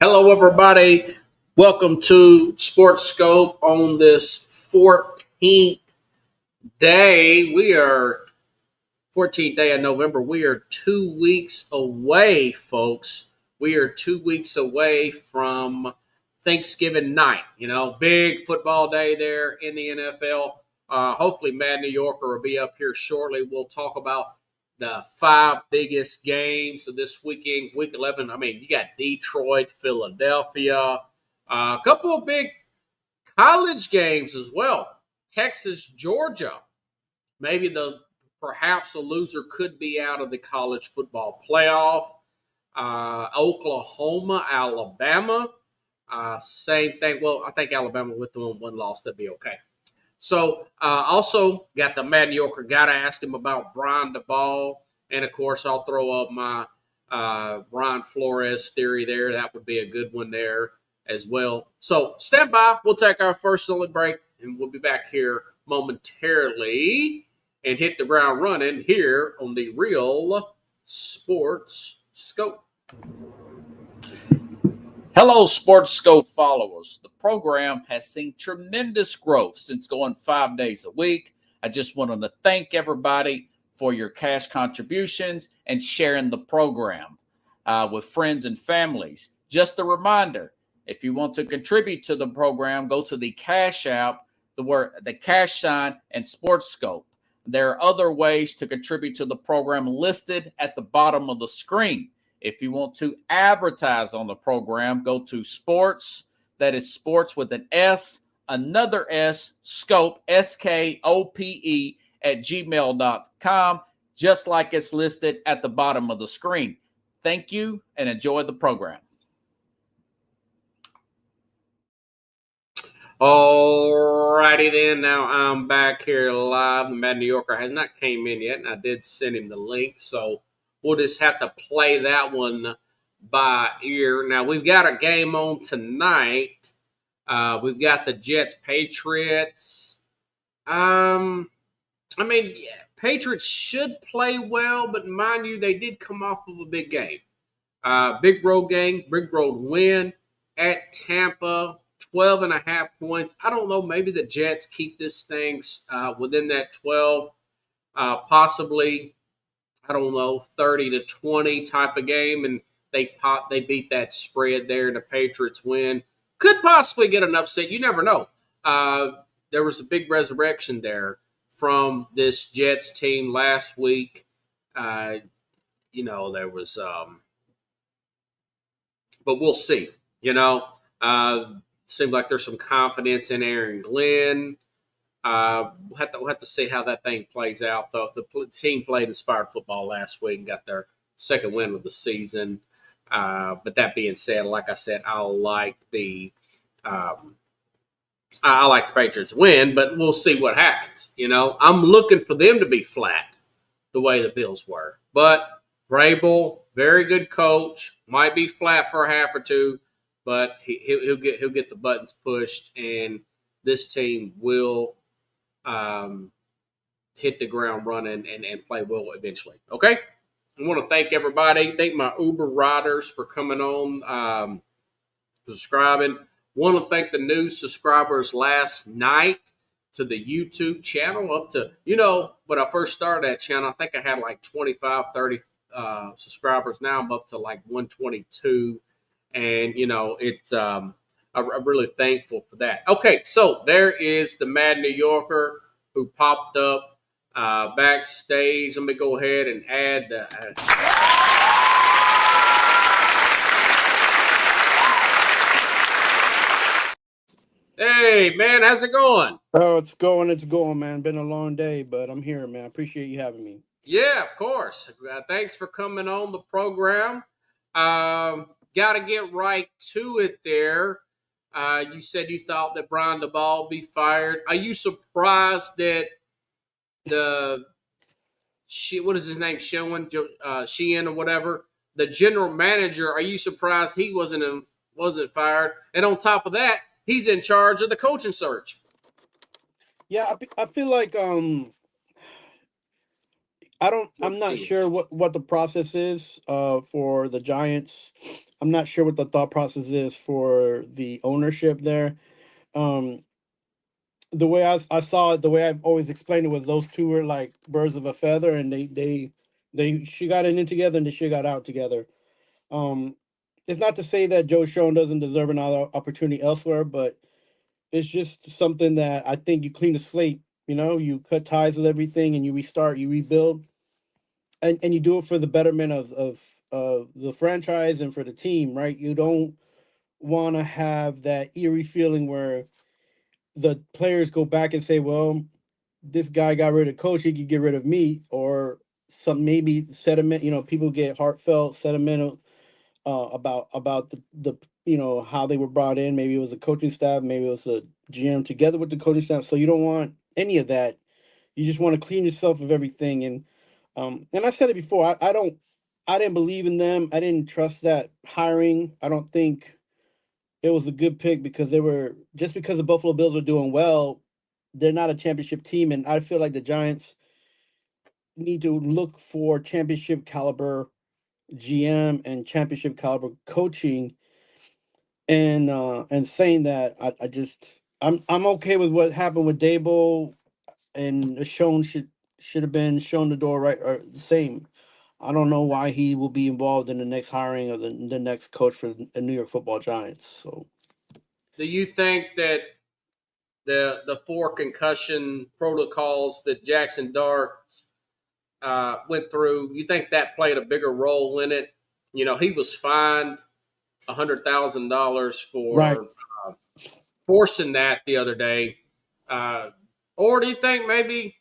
Hello, everybody. Welcome to Sports Scope on this 14th day. We are 14th day of November. We are 2 weeks away, folks. We are 2 weeks away from Thanksgiving night. Big football day there in the NFL. Hopefully, Mad New Yorker will be up here shortly. We'll talk about the five biggest games of this weekend, week 11. I mean, you got Detroit, Philadelphia, a couple of big college games as well. Texas, Georgia. Maybe perhaps a loser could be out of the college football playoff. Oklahoma, Alabama. Same thing. Well, I think Alabama with the one loss, that'd be okay. So also got the Mad New Yorker. Got to ask him about Brian DeBall. And, of course, I'll throw up my Brian Flores theory there. That would be a good one there as well. So stand by. We'll take our first early break, and we'll be back here momentarily and hit the ground running here on the Real Sports Scope. Hello, Sports Scope followers. The program has seen tremendous growth since going 5 days a week. I just wanted to thank everybody for your cash contributions and sharing the program with friends and families. Just a reminder, if you want to contribute to the program, go to the Cash App, the cash sign, and Sports Scope. There are other ways to contribute to the program listed at the bottom of the screen. If you want to advertise on the program, go to sports, that is sports with an S, another S, scope, SKOPE, at gmail.com, just like it's listed at the bottom of the screen. Thank you and enjoy the program. All righty then. Now I'm back here live. The Mad New Yorker has not came in yet, and I did send him the link, so we'll just have to play that one by ear. Now, we've got a game on tonight. We've got the Jets-Patriots. Patriots should play well, but mind you, they did come off of a big game. Big road game, big road win at Tampa, 12.5 points. I don't know, maybe the Jets keep this thing within that 12, possibly, I don't know, 30-20 type of game, and they beat that spread there, and the Patriots win. Could possibly get an upset. You never know. There was a big resurrection there from this Jets team last week. There was, but we'll see. Seems like there's some confidence in Aaron Glenn. We'll have to see how that thing plays out. The team played inspired football last week and got their second win of the season. But that being said, like I said, I like the Patriots to win, but we'll see what happens. I'm looking for them to be flat the way the Bills were. But Vrabel, very good coach, might be flat for a half or two, but he'll get the buttons pushed, and this team will hit the ground running and play well eventually. Okay? I want to thank everybody. Thank my Uber riders for coming on, subscribing. Want to thank the new subscribers last night to the YouTube channel. Up to, when I first started that channel, I think I had like 25, 30 subscribers. Now I'm up to like 122. And, I'm really thankful for that. Okay, so there is the Mad New Yorker who popped up backstage. Let me go ahead and add the. Hey, man, how's it going? Oh, it's going, man. Been a long day, but I'm here, man. I appreciate you having me. Yeah, of course. Thanks for coming on the program. Got to get right to it there. You said you thought that Brian DeBall be fired. Are you surprised that what is his name, Sheehan or whatever, the general manager? Are you surprised he wasn't fired? And on top of that, he's in charge of the coaching search. Yeah, I feel like I'm We'll not see. sure what the process is for the Giants. I'm not sure what the thought process is for the ownership there. Um, the way I saw it, the way I've always explained it was those two were like birds of a feather, and they she got in together and she got out together. Um, it's not to say that Joe Schoen doesn't deserve another opportunity elsewhere, but it's just something that I think you clean the slate. You know, you cut ties with everything and you restart, you rebuild, and you do it for the betterment of the franchise and for the team, right? You don't want to have that eerie feeling where the players go back and say, "Well, this guy got rid of coach, he could get rid of me," or some maybe sentiment. You know, people get heartfelt, sentimental about the how they were brought in. Maybe it was a coaching staff, maybe it was a GM together with the coaching staff. So you don't want any of that. You just want to clean yourself of everything. And I said it before. I didn't believe in them. I didn't trust that hiring. I don't think it was a good pick because they were just because the Buffalo Bills were doing well. They're not a championship team, and I feel like the Giants need to look for championship caliber GM and championship caliber coaching. And saying that, I just I'm okay with what happened with Dable, and shown should have been shown the door, right, or the same. I don't know why he will be involved in the next hiring of the next coach for the New York Football Giants. So Do you think that the four concussion protocols that Jackson Dart went through, you think that played a bigger role in it? You know, he was fined $100,000 right. for forcing that the other day. Uh, or do you think maybe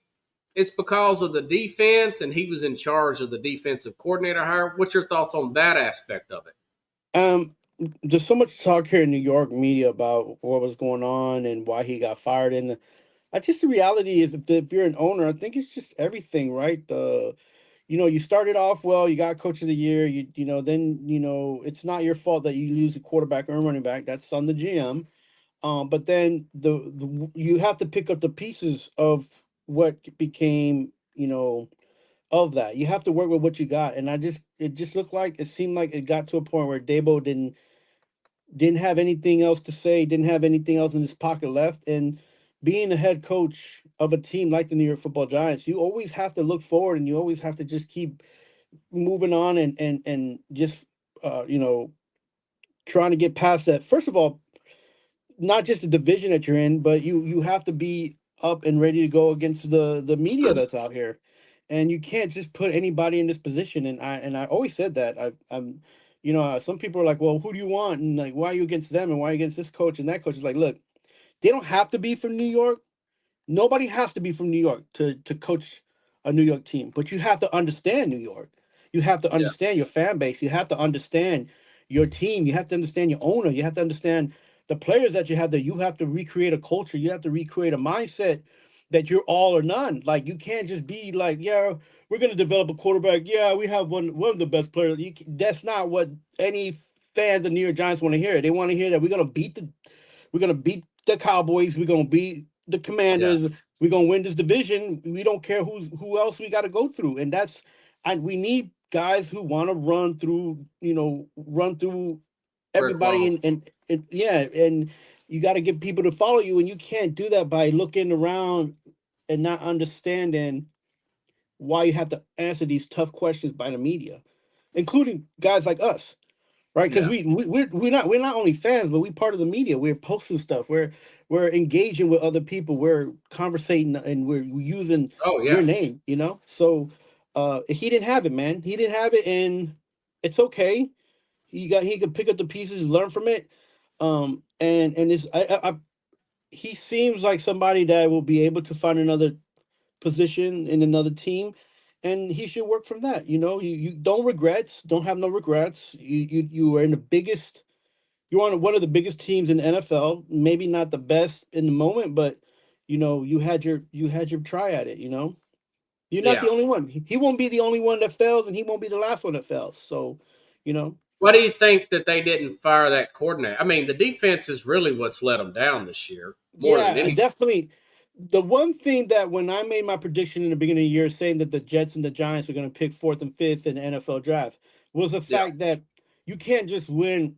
it's because of the defense and he was in charge of the defensive coordinator hire? What's your thoughts on that aspect of it? Um, there's so much talk here in New York media about what was going on and why he got fired. And I just the reality is, if you're an owner, I think it's just everything, right? You started off well, you got coach of the year, then it's not your fault that you lose a quarterback or a running back. That's on the GM. But then you have to pick up the pieces of what became, of that. You have to work with what you got. And it just looked like, it seemed like it got to a point where Dabo didn't have anything else to say, didn't have anything else in his pocket left. And being a head coach of a team like the New York Football Giants, you always have to look forward, and you always have to just keep moving on, and just trying to get past that. First of all, not just the division that you're in, but you have to be up and ready to go against the media that's out here, and you can't just put anybody in this position. And I always said that I'm, some people are like, well, who do you want, and like, why are you against them, and why are you against this coach and that coach? Is like, look, they don't have to be from New York. Nobody has to be from New York to coach a New York team, but you have to understand New York. You have to Yeah, understand your fan base. You have to understand your team. You have to understand your owner. You have to understand the players that you have there. You have to recreate a culture. You have to recreate a mindset that you're all or none. Like, you can't just be like, yeah, we're gonna develop a quarterback. Yeah, we have one of the best players. That's not what any fans of New York Giants want to hear. They want to hear that we're gonna beat the Cowboys. We're gonna beat the yeah, Commanders. We're gonna win this division. We don't care who else we got to go through, and we need guys who want to run through brick everybody, walls. and yeah, and you got to get people to follow you, and you can't do that by looking around and not understanding why you have to answer these tough questions by the media, including guys like us, right? Because Yeah. we're not only fans, but we part of the media. We're posting stuff. We're engaging with other people. We're conversating, and we're using Oh, your yeah. name. So he didn't have it, man. He didn't have it, and it's okay. He could pick up the pieces, learn from it. And it's he seems like somebody that will be able to find another position in another team, and he should work from that. You don't regrets, don't have no regrets. You are in the biggest, you're on one of the biggest teams in the NFL, maybe not the best in the moment, but you had your try at it. You're not the Yeah. only one. He won't be the only one that fails, and he won't be the last one that fails. So you know Why do you think that they didn't fire that coordinator? I mean, the defense is really what's let them down this year more than yeah, anything. definitely. The one thing that when I made my prediction in the beginning of the year saying that the Jets and the Giants are going to pick fourth and fifth in the NFL draft was the Yeah, fact that you can't just win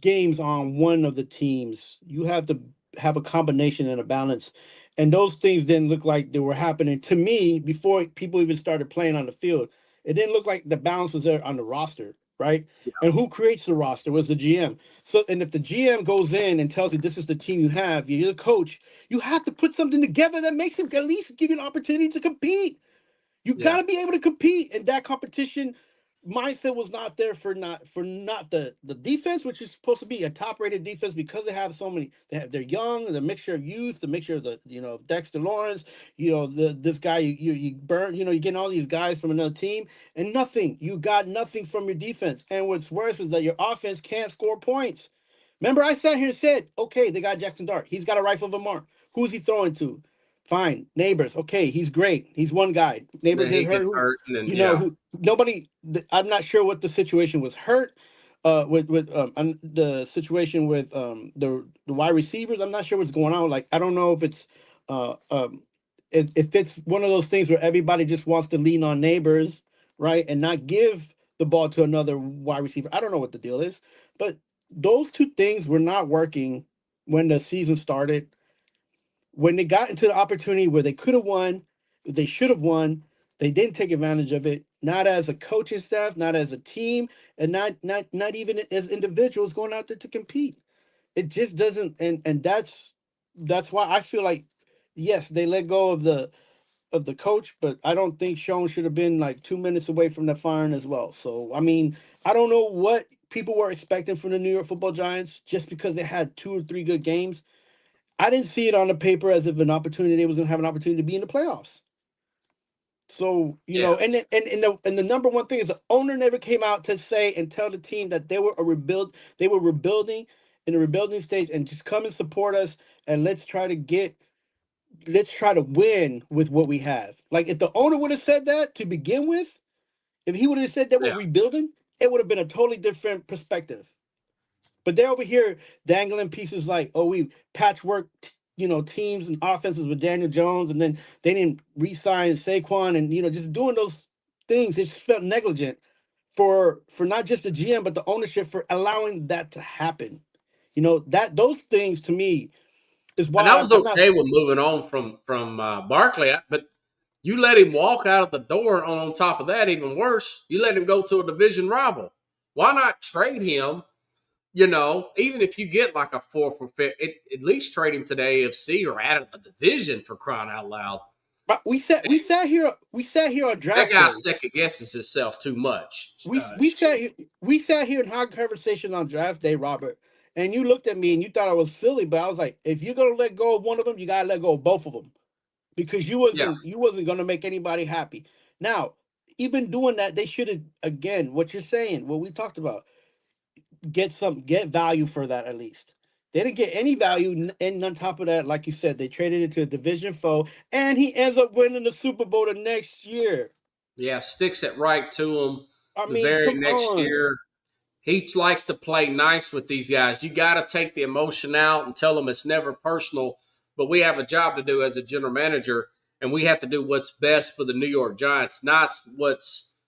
games on one of the teams. You have to have a combination and a balance. And those things didn't look like they were happening to me before people even started playing on the field. It didn't look like the balance was there on the roster, right? And who creates the roster was the GM. So, and if the GM goes in and tells you this is the team you have, you're the coach, you have to put something together that makes him at least give you an opportunity to compete. You got yeah, to be able to compete, and that competition mindset was not there for not the defense, which is supposed to be a top rated defense because they have so many. They're young, the mixture of youth, the mixture of the Dexter Lawrence, this guy you burn, you're getting all these guys from another team, and nothing. You got nothing from your defense, and what's worse is that your offense can't score points. Remember, I sat here and said, okay, they got Jackson Dart. He's got a rifle of a mark. Who's he throwing to? Fine, Neighbors. Okay, he's great. He's one guy. then Neighbors he is hurt. gets hurt, and then Who nobody. I'm not sure what the situation was. Hurt. With the situation with the wide receivers. I'm not sure what's going on. Like I don't know if it's uh um if it's one of those things where everybody just wants to lean on Neighbors, right, and not give the ball to another wide receiver. I don't know what the deal is, but those two things were not working when the season started. When they got into the opportunity where they could have won, they should have won, they didn't take advantage of it. Not as a coaching staff, not as a team, and not even as individuals going out there to compete. It just doesn't, and that's why I feel like yes, they let go of the coach, but I don't think Sean should have been like 2 minutes away from the firing as well. So I mean, I don't know what people were expecting from the New York Football Giants just because they had 2 or 3 good games. I didn't see it on the paper as if an opportunity they was going to have an opportunity to be in the playoffs. So yeah, and the number one thing is the owner never came out to say and tell the team that they were a rebuild. They were rebuilding in the rebuilding stage and just come and support us and let's try to win with what we have. Like if the owner would have said that to begin with, if he would have said that we're yeah. rebuilding, it would have been a totally different perspective. But they're over here dangling pieces like, oh, we patchwork, teams and offenses with Daniel Jones, and then they didn't re-sign Saquon, and just doing those things. It just felt negligent for not just the GM but the ownership for allowing that to happen. That those things to me is And why I I'm, was I'm not. okay with moving on from Barkley, but you let him walk out of the door. On top of that, even worse, you let him go to a division rival. Why not trade him? Even if you get like a fourth or fifth, at least trade him to the AFC or out of the division for crying out loud. But we sat here on That draft guy day. second guesses himself too much. We sat here in hard conversation on draft day, Robert, and you looked at me and you thought I was silly, but I was like, if you're gonna let go of one of them, you gotta let go of both of them because you Yeah, wasn't you wasn't gonna make anybody happy. Now, even doing that, they should have again what you're saying, what we talked about, get value for that at least. They didn't get any value, and on top of that, like you said, they traded it to a division foe, and he ends up winning the Super Bowl the next year. yeah, sticks it right to him. I The mean, very come next on. year, he likes to play nice with these guys. You got to take the emotion out and tell them it's never personal. But we have a job to do as a general manager, and we have to do what's best for the New York Giants, not what's.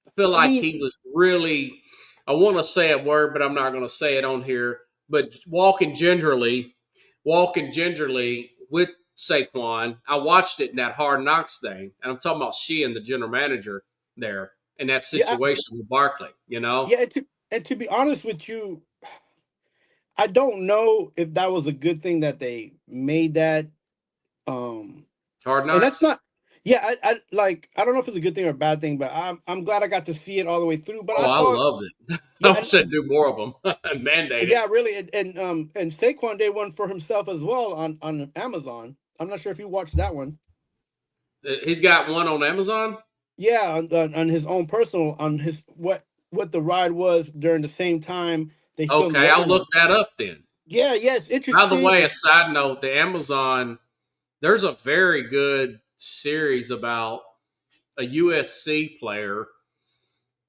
I feel I like mean, he was really. I want to say a word, but I'm not going to say it on here. But walking gingerly with Saquon. I watched it in that Hard Knocks thing, and I'm talking about she and the general manager there in that yeah, situation with Barkley. yeah. And to be honest with you, I don't know if that was a good thing that they made that. Um, Hard and that's Knocks. not. Yeah, I don't know if it's a good thing or a bad thing, but I'm glad I got to see it all the way through. But Oh, I I saw, loved it. I yeah, wish they'd do more of them and mandate it. yeah, really, and Saquon did one for himself as well on Amazon. I'm not sure if you watched that one. He's got one on Amazon. Yeah, on his own personal on his what the ride was during the same time they filmed the Okay, other I'll look one. that up then. Yeah, yeah, it's By the interesting. way, a side note: the Amazon. There's a very good series about a USC player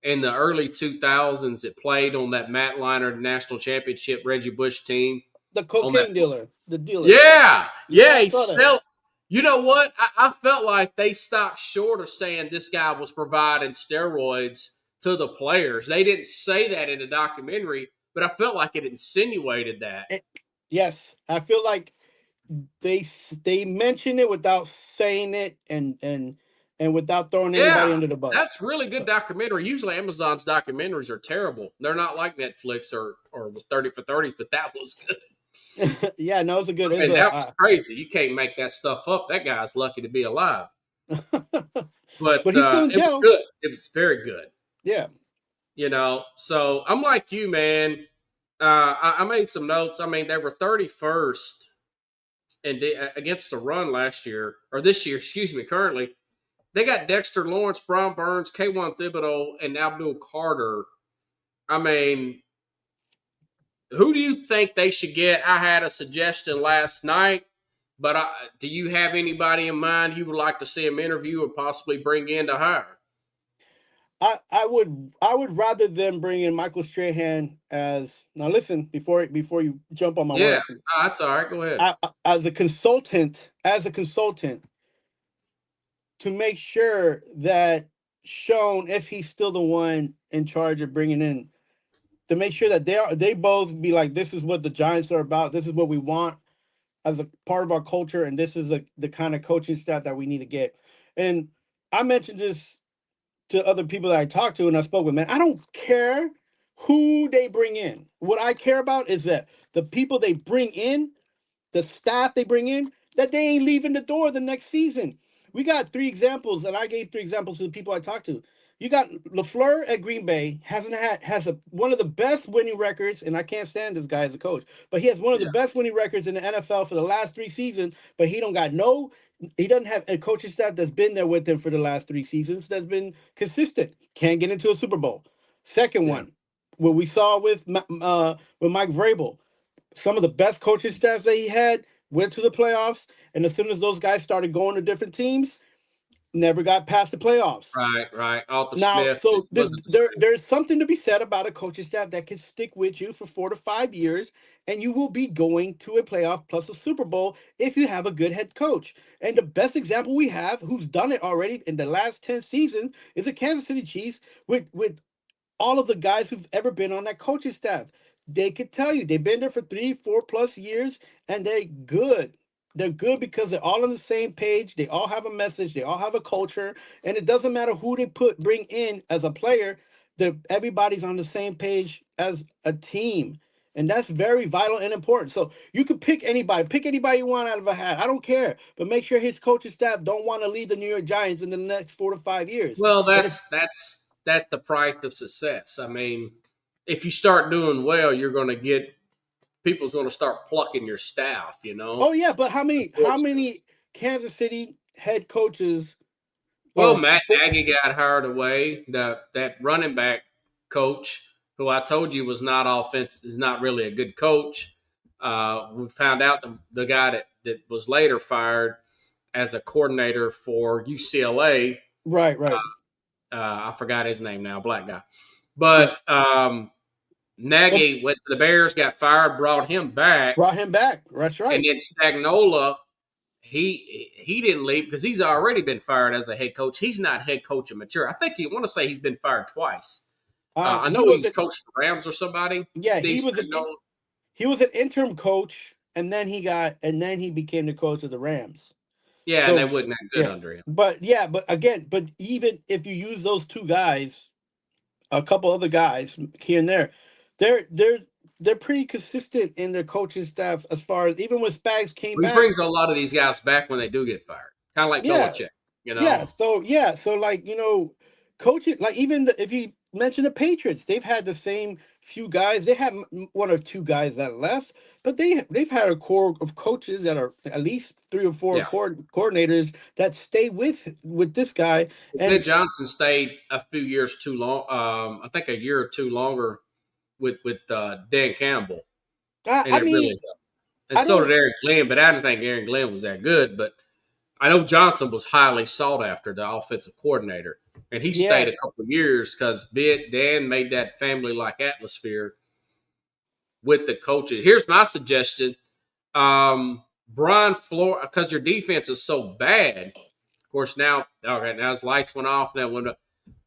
in the early 2000s that played on that Matt Leinart national championship Reggie Bush team. The cocaine dealer, the dealer. Yeah, I he saw that. still. You know what? I felt like they stopped short of saying this guy was providing steroids to the players. They didn't say that in the documentary, but I felt like it insinuated that. Yes, I feel like they mention it without saying it, and without throwing anybody Yeah, under the bus. that's really good documentary. Usually Amazon's documentaries are terrible. They're not like Netflix or was 30 for 30s, but that was good. Yeah, no, it's a good. And that was crazy. You can't make that stuff up. That guy's lucky to be alive. But But he's still in it was jail. good. It was very good. Yeah. So I'm like you, man. I made some notes. I mean, they were 31st and against the run last year, or this year, excuse me, currently. They got Dexter Lawrence, Brian Burns, Kayvon Thibodeau, and Abdul Carter. I mean, who do you think they should get? I had a suggestion last night, but do you have anybody in mind you would like to see them interview or possibly bring in to hire? I would rather them bring in Michael Strahan as, now listen, before you jump on my Yeah, words. that's all right. Go ahead. As a consultant, to make sure that Sean, if he's still the one in charge of bringing in, to make sure that they both be like, this is what the Giants are about, this is what we want as a part of our culture, and this is the kind of coaching staff that we need to get. And I mentioned this to other people that I talked to and I spoke with, man, I don't care who they bring in. What I care about is that the people they bring in, the staff they bring in, that they ain't leaving the door the next season. We got 3 examples, and I gave 3 examples to the people I talked to. You got LaFleur at Green Bay, has one of the best winning records, and I can't stand this guy as a coach, but he has one of the best winning records in the NFL for the last 3 seasons, but he doesn't have a coaching staff that's been there with him for the last 3 seasons that's been consistent. Can't get into a Super Bowl. Second one, what we saw with Mike Vrabel, some of the best coaching staffs that he had went to the playoffs, and as soon as those guys started going to different teams, never got past the playoffs. Right. Arthur Now, Smith. so there's something to be said about a coaching staff that can stick with you for 4 to 5 years, and you will be going to a playoff plus a Super Bowl if you have a good head coach. And the best example we have, who's done it already in the last 10 seasons, is the Kansas City Chiefs with all of the guys who've ever been on that coaching staff. They could tell you they've been there for 3, 4+ years, and they're good. They're good because they're all on the same page. They all have a message. They all have a culture, and it doesn't matter who they bring in as a player. Everybody's on the same page as a team, and that's very vital and important. So you could pick anybody you want out of a hat. I don't care, but make sure his coaching staff don't want to leave the New York Giants in the next 4 to 5 years. Well, that's the price of success. I mean, if you start doing well, you're going to get people's going to start plucking your staff. Oh yeah, but how many Kansas City head coaches? Well, Matt Nagy got hired away. That running back coach, who I told you was not really a good coach. We found out the guy that was later fired as a coordinator for UCLA. Right. I forgot his name now, black guy. But Nagy went to the Bears, got fired, brought him back. That's right. And then Stagnola, he didn't leave because he's already been fired as a head coach. He's not head coach mature. I think want to say he's been fired twice. I know he's coached the Rams or somebody. Yeah, he was an interim coach, and then he became the coach of the Rams. Yeah, and they wasn't that good under him. But even if you use those 2 guys, a couple other guys here and there, they're pretty consistent in their coaching staff as far as even when Spags came back. He brings a lot of these guys back when they do get fired, kind of like Belichick. Yeah. So like coaching, like even if you mention the Patriots, they've had the same few guys. They have 1 or 2 guys that left, but they've had a core of coaches that are at least 3 or 4 coordinators that stay with this guy. And Ben Johnson stayed a few years too long. I think a year or 2 longer with Dan Campbell. And so did Aaron Glenn, but I didn't think Aaron Glenn was that good. But I know Johnson was highly sought after, the offensive coordinator, and he stayed a couple of years because Dan made that family-like atmosphere. with the coaches. Here's my suggestion. Brian Flores, because your defense is so bad. Of course, now his lights went off. Now when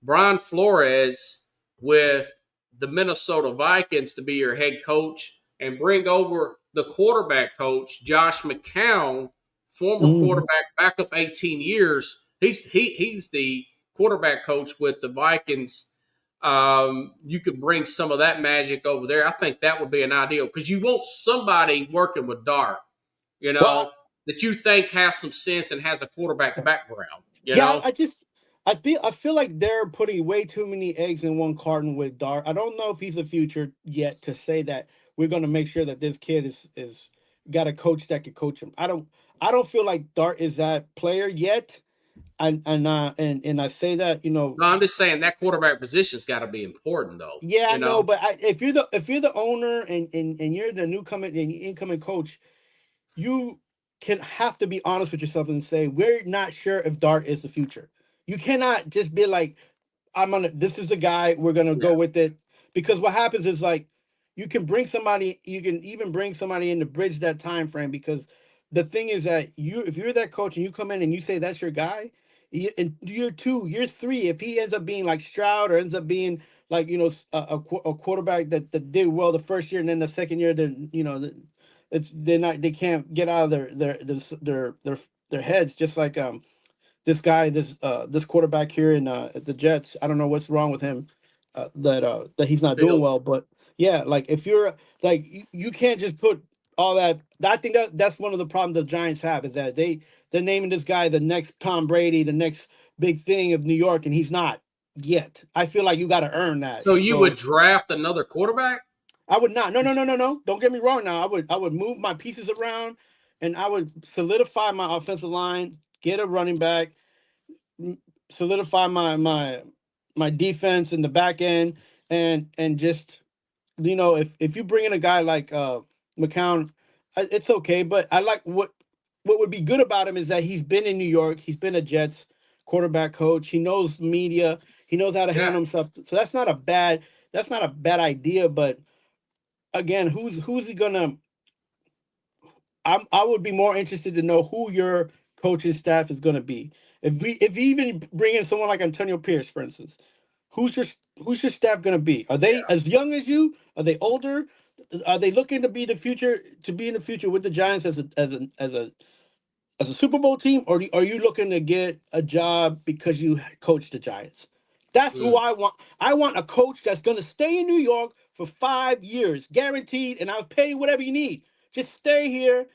Brian Flores with the Minnesota Vikings to be your head coach and bring over the quarterback coach, Josh McCown, former quarterback, back up 18 years. He's the quarterback coach with the Vikings. You could bring some of that magic over there. I think that would be an ideal because you want somebody working with Dart, that you think has some sense and has a quarterback background. You know? I feel like they're putting way too many eggs in one carton with Dart. I don't know if he's the future yet to say that we're going to make sure that this kid is got a coach that can coach him. I don't feel like Dart is that player yet. And I say that, No, I'm just saying that quarterback position's got to be important, though. Yeah, I know, but if you're the owner and you're the incoming coach, you have to be honest with yourself and say we're not sure if Dart is the future. You cannot just be like, this is the guy, we're gonna go with it, because what happens is like you can even bring somebody in to bridge that time frame, because the thing is that if you're that coach and you come in and you say that's your guy, in year 2, year 3, if he ends up being like Stroud or ends up being like a quarterback that did well the first year and then the second year they can't get out of their heads, just like this quarterback here in at the Jets. I don't know what's wrong with him, that he's not doing well. But yeah, like if you're like you can't just put all that. I think that's one of the problems the Giants have, is that they're naming this guy the next Tom Brady, the next big thing of New York, and he's not yet. I feel like you got to earn that. So you would draft another quarterback? I would not. No. Don't get me wrong. Now I would move my pieces around, and I would solidify my offensive line, get a running back, solidify my defense in the back end, and just if you bring in a guy like McCown, it's okay. But I like what would be good about him is that he's been in New York, he's been a Jets quarterback coach, he knows media, he knows how to handle himself. So that's not a bad idea. But again, who's he gonna? I would be more interested to know who your coaching staff is going to be. If we even bring in someone like Antonio Pierce, for instance, who's your staff going to be? Are they as young as you? Are they older? Are they looking to be in the future with the Giants as a Super Bowl team, or are you looking to get a job because you coach the Giants? That's who I want. I want a coach that's going to stay in New York for 5 years, guaranteed, and I'll pay you whatever you need. Just stay here,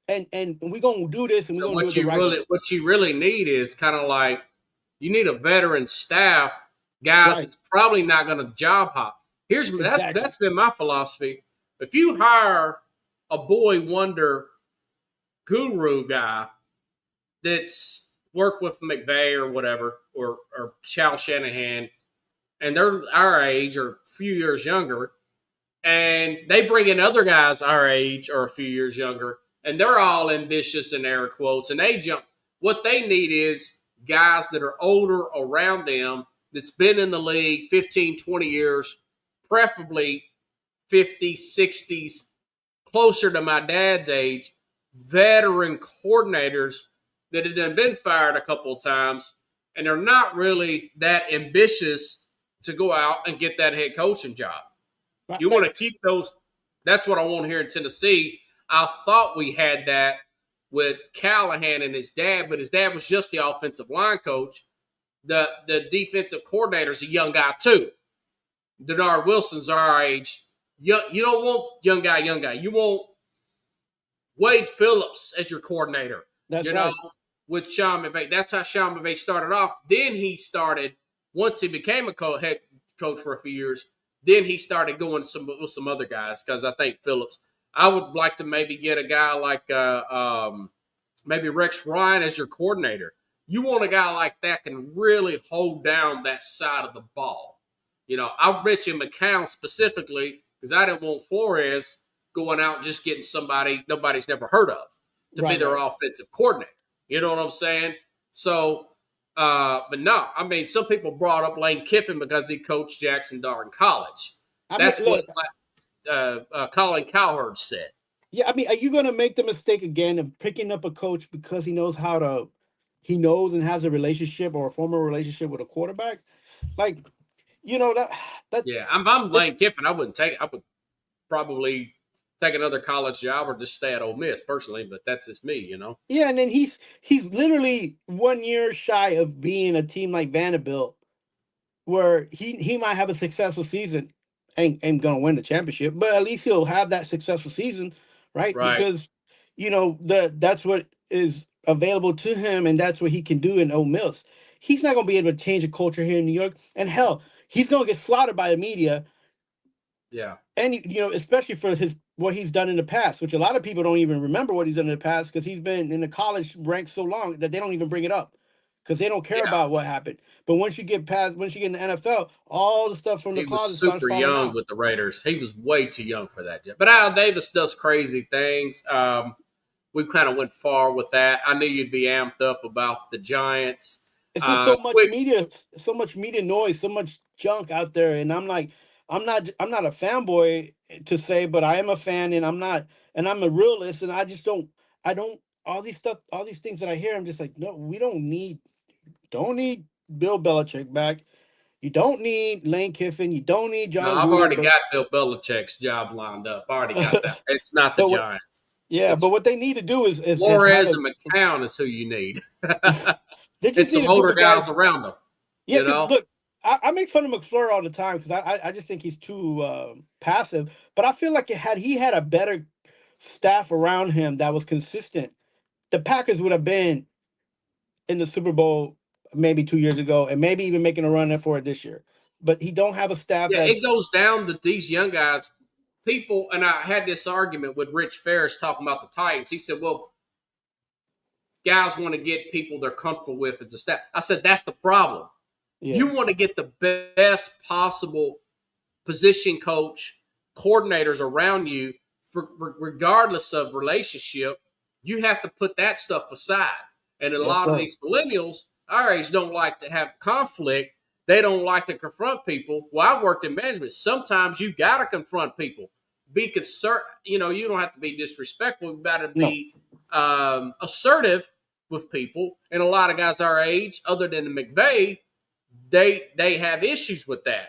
and we're gonna do this, and we're gonna do it the right way. What you really need is kind of like you need a veteran staff, guys. That's probably not going to job hop. That's been my philosophy. If you hire a boy wonder guru guy that's worked with McVay or whatever, or Kyle Shanahan, and they're our age or a few years younger, and they bring in other guys our age or a few years younger, and they're all ambitious in air quotes, and they jump. What they need is guys that are older around them, that's been in the league 15, 20 years, preferably 50s, 60s, closer to my dad's age, veteran coordinators that had been fired a couple of times, and they're not really that ambitious to go out and get that head coaching job. You want to keep those. That's what I want here in Tennessee. I thought we had that with Callahan and his dad, but his dad was just the offensive line coach. The defensive coordinator's a young guy too. Denard Wilson's our age. You don't want young guy. You want Wade Phillips as your coordinator. That's right. With Sean McVay. That's how Sean McVay started off. Then he started, once he became a head coach for a few years, then he started going with some other guys, because I think Phillips. I would like to maybe get a guy like maybe Rex Ryan as your coordinator. You want a guy like that can really hold down that side of the ball. I mentioned McCown specifically because I didn't want Flores going out and just getting somebody nobody's never heard of to be their offensive coordinator. You know what I'm saying? So, but no, I mean, some people brought up Lane Kiffin because he coached Jackson Dart in college. Colin Cowherd said. Yeah, I mean, are you going to make the mistake again of picking up a coach because he knows he knows and has a relationship or a former relationship with a quarterback? Like, that Yeah, I'm it's Lane Kiffin. I would probably take another college job or just stay at Ole Miss personally, but that's just me. yeah, and then he's literally 1 year shy of being a team like Vanderbilt, where he might have a successful season, ain't gonna win the championship, but at least he'll have that successful season, right? Right. Because that's what is available to him, and that's what he can do in Ole Miss. He's not gonna be able to change the culture here in New York, and hell, he's gonna get slaughtered by the media, Yeah. and especially for what he's done in the past, which a lot of people don't even remember what he's done in the past because he's been in the college ranks so long that they don't even bring it up because they don't care Yeah. about what happened. But once you get in the NFL, all the stuff from the He was closet starts super falling young out. with the Raiders. He was way too young for that. But Al Davis does crazy things. We kind of went far with that. I knew you'd be amped up about the Giants. It's just so Quick, much media noise, so much junk out there, and I'm like, I'm not a fanboy to say, but I am a fan, and I'm a realist, and I don't all these things that I hear, I'm just like, no, we don't need Bill Belichick back. You don't need Lane Kiffin. You don't need No, John I've Gruden. already got Bill Belichick's job lined up. I already got that. It's not the but Giants. but what they need to do is have Flores a. and McCown is who you need. They And just need some a group older of guys. guys around them. Yeah, You because know? look, I make fun of McFleur all the time because I just think he's too passive. But I feel like had he had a better staff around him that was consistent, the Packers would have been in the Super Bowl maybe 2 years ago, and maybe even making a run for it this year. But he don't have a staff Yeah, it that's goes down to these young guys. People, and I had this argument with Rich Ferris talking about the Titans. He said, well, guys want to get people they're comfortable with as a staff. I said, that's the problem. yeah You want to get the best possible position coach, coordinators around you, regardless of relationship. You have to put that stuff aside. And a yes lot of sir these millennials our age don't like to have conflict. They don't like to confront people. Well, I worked in management. Sometimes you got to confront people. Be concerned. You don't have to be disrespectful. You got to no be assertive with people. And a lot of guys our age, other than the McVay, they have issues with that.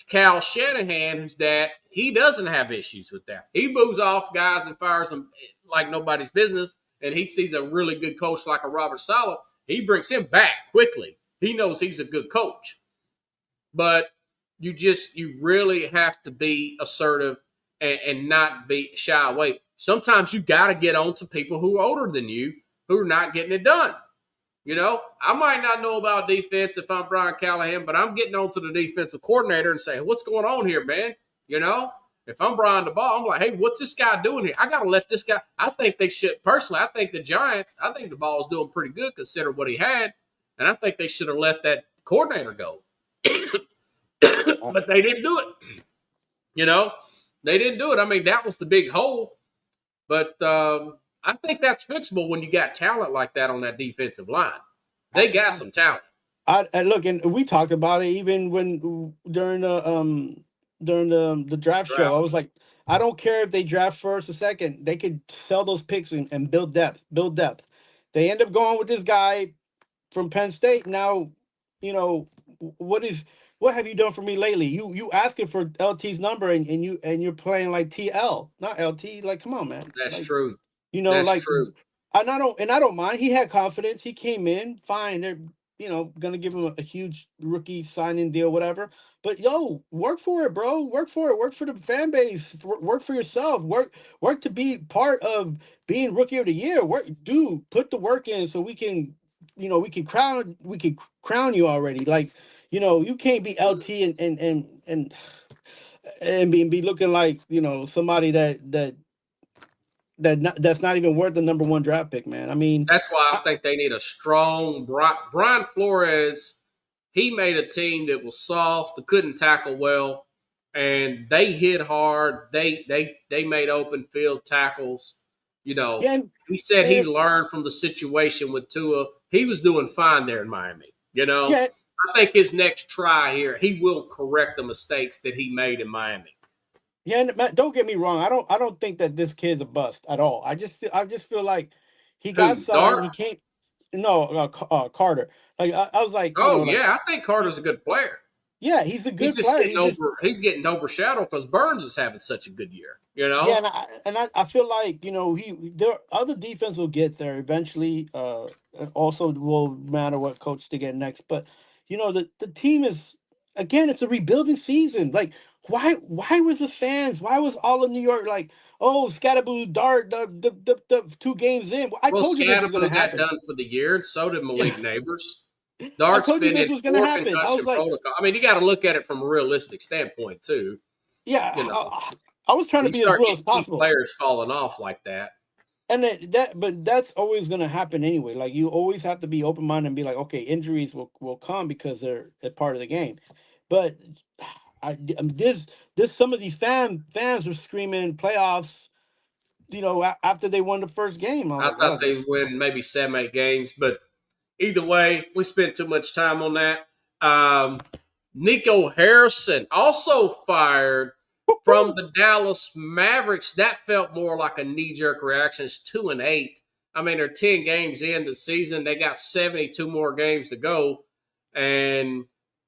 Cal Shanahan, who's that, he doesn't have issues with that. He moves off guys and fires them like nobody's business. And he sees a really good coach like a Robert Saleh. He brings him back quickly. He knows he's a good coach. But you really have to be assertive and not be shy away. Sometimes you got to get on to people who are older than you who are not getting it done. I might not know about defense if I'm Brian Callahan, but I'm getting on to the defensive coordinator and saying, what's going on here, man? If I'm Brian DeBall, I'm like, hey, what's this guy doing here? I got to let this guy. I think they should, personally, I think the Giants, I think DeBall is doing pretty good considering what he had. And I think they should have let that coordinator go. But they didn't do it. They didn't do it. I mean, that was the big hole. But I think that's fixable when you got talent like that on that defensive line. They got some talent. I look, and we talked about it even when during the draft show. I was like, I don't care if they draft first or second. They could sell those picks and build depth. They end up going with this guy from Penn State. Now, what have you done for me lately? You asking for LT's number and you're playing like TL, not LT. Like, come on, man. That's Like, true. That's That's true. I don't mind. He had confidence. He came in fine. They're gonna give him a huge rookie signing deal, whatever. But work for it, bro. Work for it. Work for the fan base. Work for yourself. Work to be part of being rookie of the year. Put the work in so we can crown you already. Like, you can't be LT and be looking like somebody that's not even worth the number one draft pick, man. I mean, That's why I think they need a strong Brian Flores. He made a team that was soft, that couldn't tackle well, and they hit hard. They made open field tackles. yeah, He said he and, learned from the situation with Tua. He was doing fine there in Miami. yeah, I think his next try here, he will correct the mistakes that he made in Miami. Yeah, and Matt, don't get me wrong. I don't think that this kid's a bust at all. I just feel like he got Who, signed. Dart? He can't. No, Carter. Like I was like, Oh like yeah, I think Carter's a good player. yeah, he's a He's good just player. getting He's just over. He's getting overshadowed because Burns is having such a good year. You yeah, know. I feel like there other defense will get there eventually. It also will matter what coach to get next, but the team is again it's a rebuilding season. Like why was the fans? Why was all of New York like oh Scatterboo Dart the 2 games in? I Well, told you this was gonna Scadaboo got happen. done for the year, and so did Yeah, Malik Neighbors. I Dart's told you been this in was gonna 4 happen. I was concussion like protocol. I mean, you got to look at it from a realistic standpoint too. yeah, You know, I was trying to you be as start real as getting key possible. players falling off like that. And but that's always going to happen anyway. Like you always have to be open minded and be like, okay, injuries will come because they're a part of the game. But this some of these fans were screaming playoffs. After they won the first game, I was I like, thought oh, they this win maybe 7, 8 games, but either way, we spent too much time on that. Nico Harrison also fired from woo-hoo. the Dallas Mavericks. That felt more like a knee jerk reaction. It's 2-8. I mean, they're 10 games in the season. They got 72 more games to go. And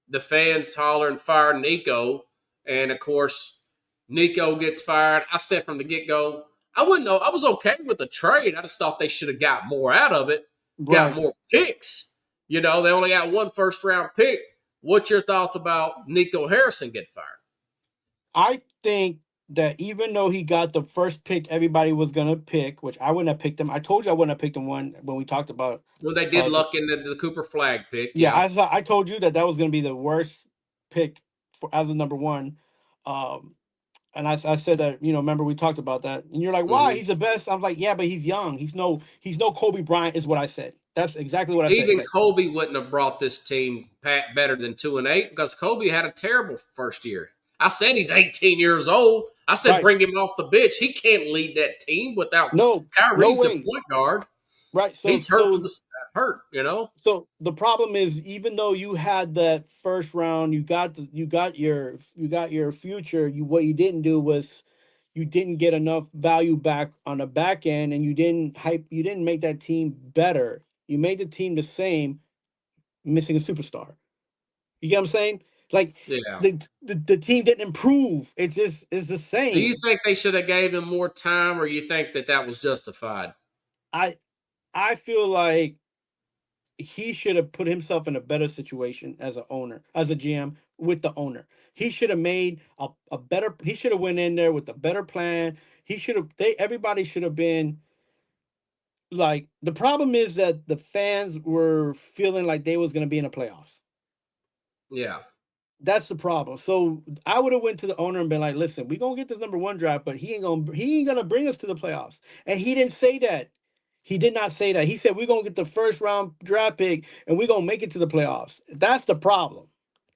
the fans hollering, fire Nico. And of course, Nico gets fired. I said from the get go, I wouldn't know. I was okay with the trade. I just thought they should have got more out of it, got Right. more picks. They only got 1 first-round pick. What's your thoughts about Nico Harrison getting fired? I think that even though he got the first pick, everybody was gonna pick, which I wouldn't have picked him. I told you I wouldn't have picked him when we talked about Well, they did the luck in the Cooper Flag pick, yeah, yeah. I told you that was going to be the worst pick for as a number one. Um, and I said that remember we talked about that, and you're like, why? Mm-hmm. He's the best. I'm like, yeah, but he's young. He's no Kobe Bryant, is what I said. That's exactly what I said. It's Even like, Kobe wouldn't have brought this team better than 2-8 because Kobe had a terrible first year. I said he's 18 years old. I said right? bring him off the bench. He can't lead that team without No Kyrie's a way. point guard. Right. He's hurt for the hurt. So the problem is, even though you had that first round, you got your future. What you didn't do was you didn't get enough value back on the back end, and you didn't make that team better. You made the team the same, missing a superstar. You get what I'm saying? Like Yeah. the team didn't improve. It just is the Do you same. think they should have gave him more time, or you think that was justified? I I feel like he should have put himself in a better situation as an owner, as a GM with the owner. He should have made a better. He should have went in there with a better plan. He should have. Everybody should have been like. The problem is that the fans were feeling like they was going to be in the playoffs. Yeah. That's the problem. So I would have went to the owner and been like, "Listen, we gonna get this number one draft, but he ain't gonna bring us to the playoffs." And he didn't say that. He did not say that. He said we're gonna get the first round draft pick and we're gonna make it to the playoffs. That's the problem.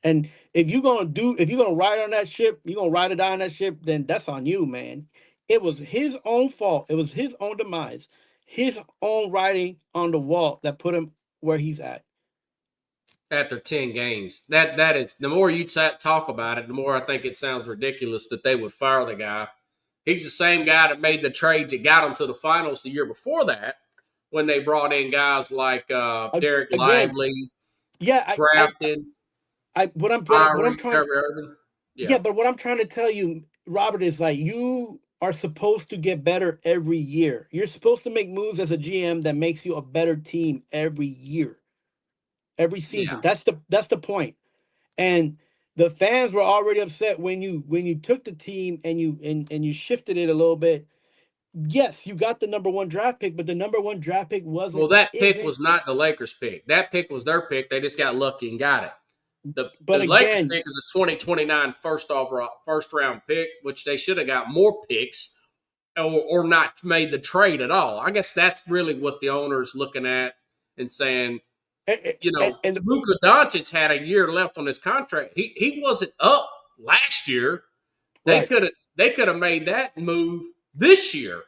And if you're gonna ride on that ship, you're gonna ride or die on that ship, then that's on you, man. It was his own fault. It was his own demise, his own writing on the wall that put him where he's at. After 10 games, that is the more you talk about it, the more I think it sounds ridiculous that they would fire the guy. He's the same guy that made the trades that got them to the finals the year before that, when they brought in guys like Derek Again, Lively, yeah, drafted what I'm trying Kyrie Irving. yeah, Yeah, but what I'm trying to tell you, Robert, is like you are supposed to get better every year. You're supposed to make moves as a GM that makes you a better team every year, every season. yeah. That's the point. And the fans were already upset when you took the team and you shifted it a little bit. Yes, you got the number one draft pick, but the number one draft pick Well, wasn't that pick isn't. was not the Lakers pick. That pick was their pick. They just got lucky and got it. But The Lakers again, pick is a 2029 first round pick, which they should have got more picks or not made the trade at all. I guess that's really what the owner's looking at and saying, and Luka Doncic had a year left on his contract. He wasn't up last year. right, They could have made that move this year.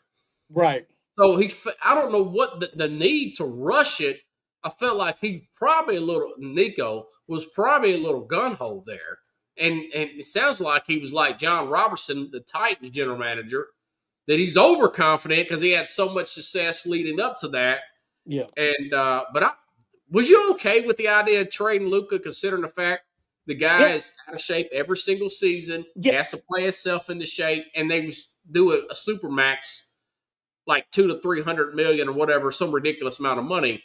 right. So I don't know what the need to rush it. I felt like Nico was probably a little gun ho there. And it sounds like he was like John Robertson, the Titans general manager, that he's overconfident because he had so much success leading up to that. Yeah. And was you okay with the idea of trading Luka, considering the fact the guy Yeah. is out of shape every single season, Yeah. has to play himself into shape, and they do a super max like 200 to 300 million or whatever, some ridiculous amount of money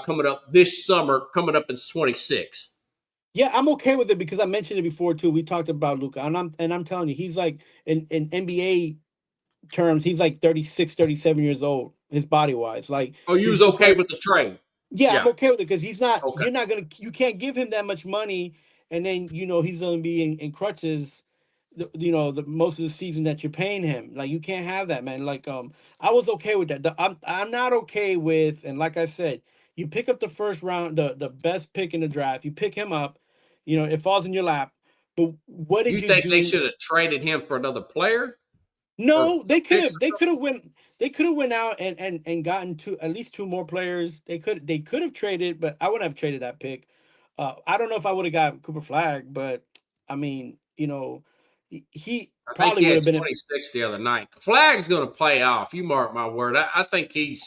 coming up this summer, coming up in 26. Yeah, I'm okay with it because I mentioned it before too. We talked about Luka, and I'm telling you, he's like in NBA terms, he's like 36, 37 years old, his body wise. Like Oh, you he's was okay compared. with the trade? Yeah, I'm Yeah. okay with it because Okay. you can't give him that much money, and then he's gonna be in crutches, the most of the season that you're paying him. Like you can't have that, man. Like I was okay with that. I'm not okay with, and like I said, you pick up the first round, the best pick in the draft. You pick him up, it falls in your lap. But what did You you think they do? should have traded him for another player or No, they could picks have. or something? They could have went out and gotten at least two more players. They could have traded, but I wouldn't have traded that pick. I don't know if I would have got Cooper Flag, but I mean, he I think probably he would had have been. 26 the other night. Flag's going to play off. You mark my word. I think the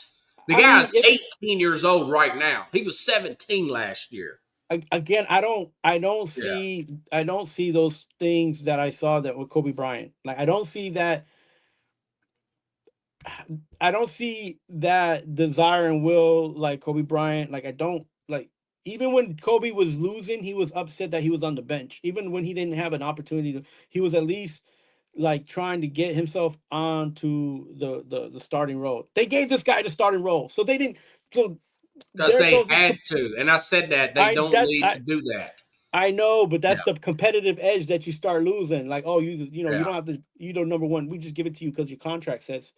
I mean, guy's if 18 years old right now. He was 17 last year. again, Yeah. I don't see those things that I saw that with Kobe Bryant. Like I don't see that. I don't see that desire and will like Kobe Bryant. Like I don't like even when Kobe was losing, he was upset that he was on the bench. Even when he didn't have an opportunity to, he was at least like trying to get himself onto the starting role. They gave this guy the starting role, so they didn't. So Because there they goes had to. And I said that. They I don't that need to do that. I know, but Yeah. that's the competitive edge that you start losing. Like, oh, you Yeah. don't have to, number one, we just give it to you because your contract says.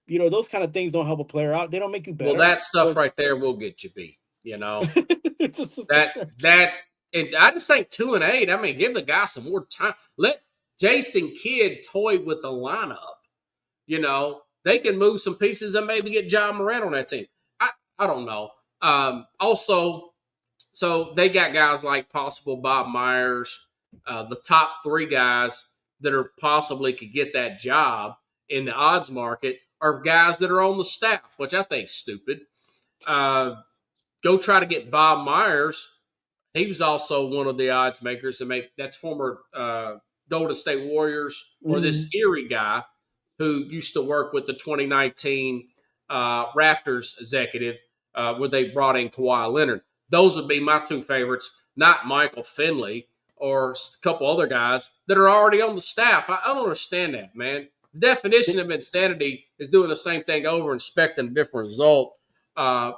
Those kind of things don't help a player out. They don't make you Well, better. that stuff So right there will get you beat. for That sure. that and I just think 2-8. I mean, give the guy some more time. Let Jason Kidd toy with the lineup. They can move some pieces and maybe get John Morant on that team. I don't know. Also, so they got guys like possible Bob Myers, the top three guys that are possibly could get that job in the odds market are guys that are on the staff, which I think is stupid. Go try to get Bob Myers. He was also one of the odds makers. That's former Golden State Warriors or this Mhm. Erie guy who used to work with the 2019 Raptors executive where they brought in Kawhi Leonard. Those would be my two favorites, not Michael Finley or a couple other guys that are already on the staff. I don't understand that, man. The definition of insanity is doing the same thing over and expecting a different result.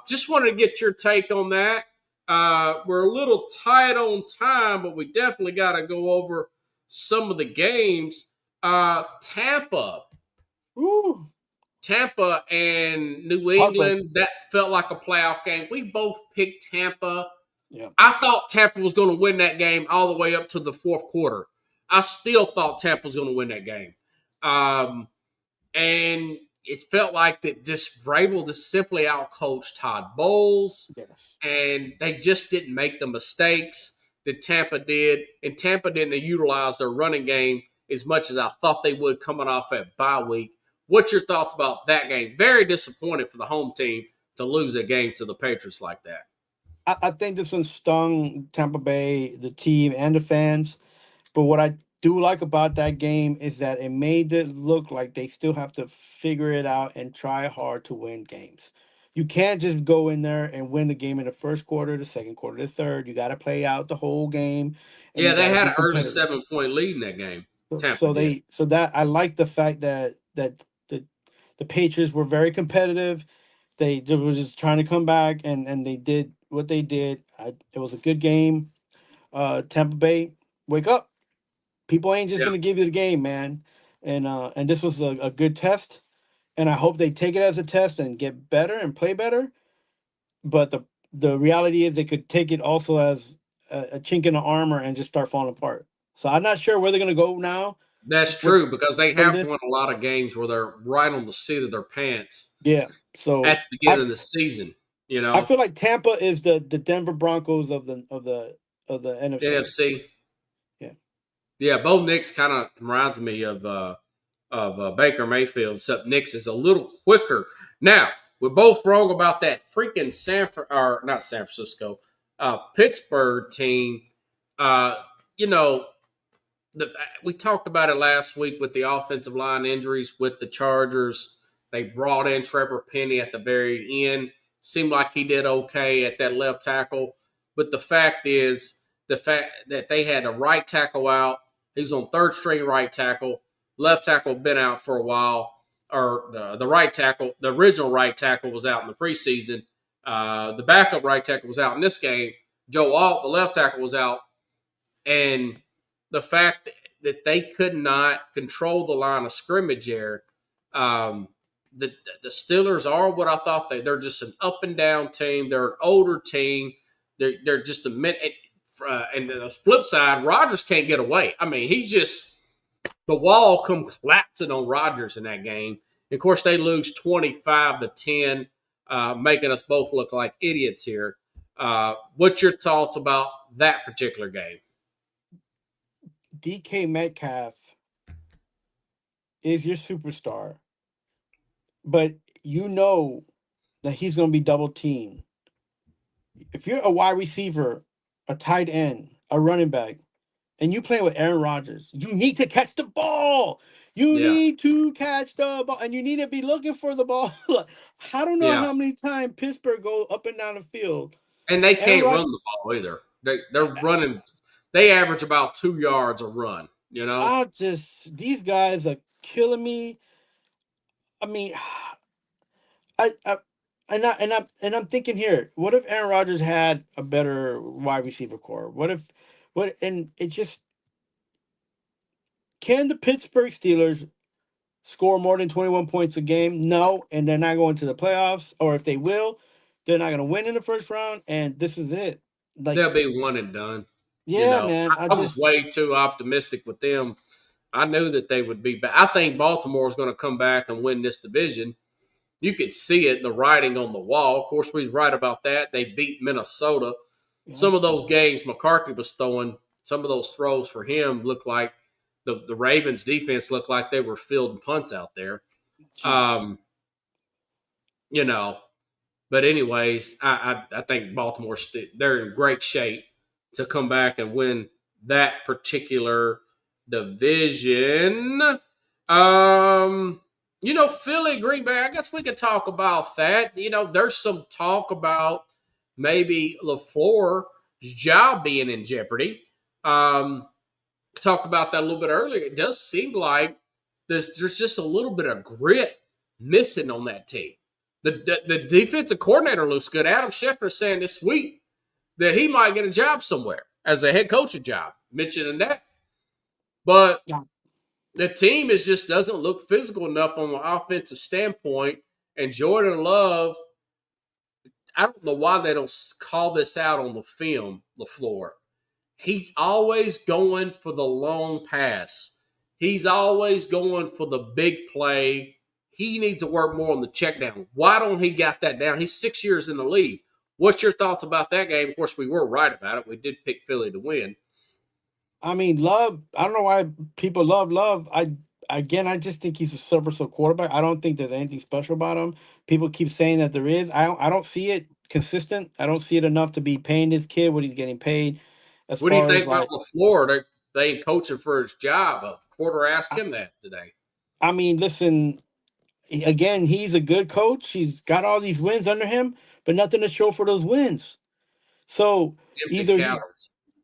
Just wanted to get your take on that. We're a little tight on time, but we definitely got to go over some of the games. Tampa Ooh, Tampa and New heartbreak. England, that felt like a playoff game. We both picked Tampa. Yeah. I thought Tampa was going to win that game all the way up to the fourth quarter. I still thought Tampa was going to win that game. And it felt like that just Vrabel just simply outcoached Todd Bowles, Yes. and they just didn't make the mistakes that Tampa did. And Tampa didn't utilize their running game as much as I thought they would coming off that bye week. What's your thoughts about that game? Very disappointed for the home team to lose a game to the Patriots like that. I think this one stung Tampa Bay, the team, and the fans. But what I do like about that game is that it made it look like they still have to figure it out and try hard to win games. You can't just go in there and win the game in the first quarter, the second quarter, the third. You got to play out the whole game, and Yeah, you got they to had be an early competitive. 7-point lead in that game. So, Tampa so did. they so that I like the fact that the Patriots were very competitive. They were just trying to come back, and they did what they did. It was a good game. Tampa Bay, wake up! People ain't just Yeah, gonna give you the game, man. And this was a good test, and I hope they take it as a test and get better and play better. But the reality is they could take it also as a chink in the armor and just start falling apart. So I'm not sure where they're gonna go now that's with true because they from have won this. a lot of games where they're right on the seat of their pants Yeah. at So the beginning of the season. I feel like Tampa is the Denver Broncos of the NFC. NFC. Yeah. Yeah, Bo Nix kind of reminds me of Baker Mayfield, except Nix is a little quicker. Now, we're both wrong about that freaking not San Francisco, Pittsburgh team. Uh, you know, we talked about it last week with the offensive line injuries with the Chargers. They brought in Trevor Penny at the very end. Seemed like he did okay at that left tackle. But the fact is, the fact that they had a right tackle out, he was on third string right tackle. Left tackle been out for a while, or the right tackle, the original right tackle was out in the preseason. The backup right tackle was out in this game. Joe Alt, the left tackle, was out, and the fact that they could not control the line of scrimmage there. Um, the Steelers are what I thought they're just an up and down team. They're an older team. They're just a minute. And the flip side, Rodgers can't get away. I mean, he just the wall come collapsing on Rodgers in that game. And of course, they lose 25-10, making us both look like idiots here. What's your thoughts about that particular game? DK Metcalf is your superstar, but you know that he's going to be double teamed. If you're a wide receiver, a tight end, a running back, and you play with Aaron Rodgers, you need to catch the ball. You need to catch the ball, and you need to be looking for the ball. I don't know how many times Pittsburgh go up and down the field. And they can't run the ball either. They're running. They average about 2 yards a run. You know, these guys are killing me. I mean, I'm thinking here. What if Aaron Rodgers had a better wide receiver core? And it just can the Pittsburgh Steelers score more than 21 points a game? No, and they're not going to the playoffs. Or if they will, they're not going to win in the first round. And this is it. Like, they'll be one and done. Yeah, man. I was way too optimistic with them. I knew that they would be back. I think Baltimore is going to come back and win this division. You could see it, the writing on the wall. Of course, we was right about that. They beat Minnesota. Yeah. Some of those games McCarthy was throwing, some of those throws for him looked like the Ravens defense looked like they were fielding punts out there. You know, but anyways, I think Baltimore, they're in great shape to come back and win that particular division. You know, Philly, Green Bay, I guess we could talk about that. You know, there's some talk about maybe LaFleur's job being in jeopardy. Talked about that a little bit earlier. It does seem like there's just a little bit of grit missing on that team. The defensive coordinator looks good. Adam Schefter saying this week that he might get a job somewhere as a head coaching job, mentioning that. But the team just doesn't look physical enough on an offensive standpoint. And Jordan Love, I don't know why they don't call this out on the film, LaFleur. He's always going for the long pass. He's always going for the big play. He needs to work more on the check down. Why don't he got that down? He's 6 years in the league. What's your thoughts about that game? Of course, we were right about it. We did pick Philly to win. I mean, Love, I don't know why people love Love. I just think he's a serviceable quarterback. I don't think there's anything special about him. People keep saying that there is. I don't see it consistent. I don't see it enough to be paying this kid what he's getting paid. What do you think about LaFleur? They ain't coaching for his job. A quarter asked him that today. I mean, listen, again, he's a good coach. He's got all these wins under him, but nothing to show for those wins. So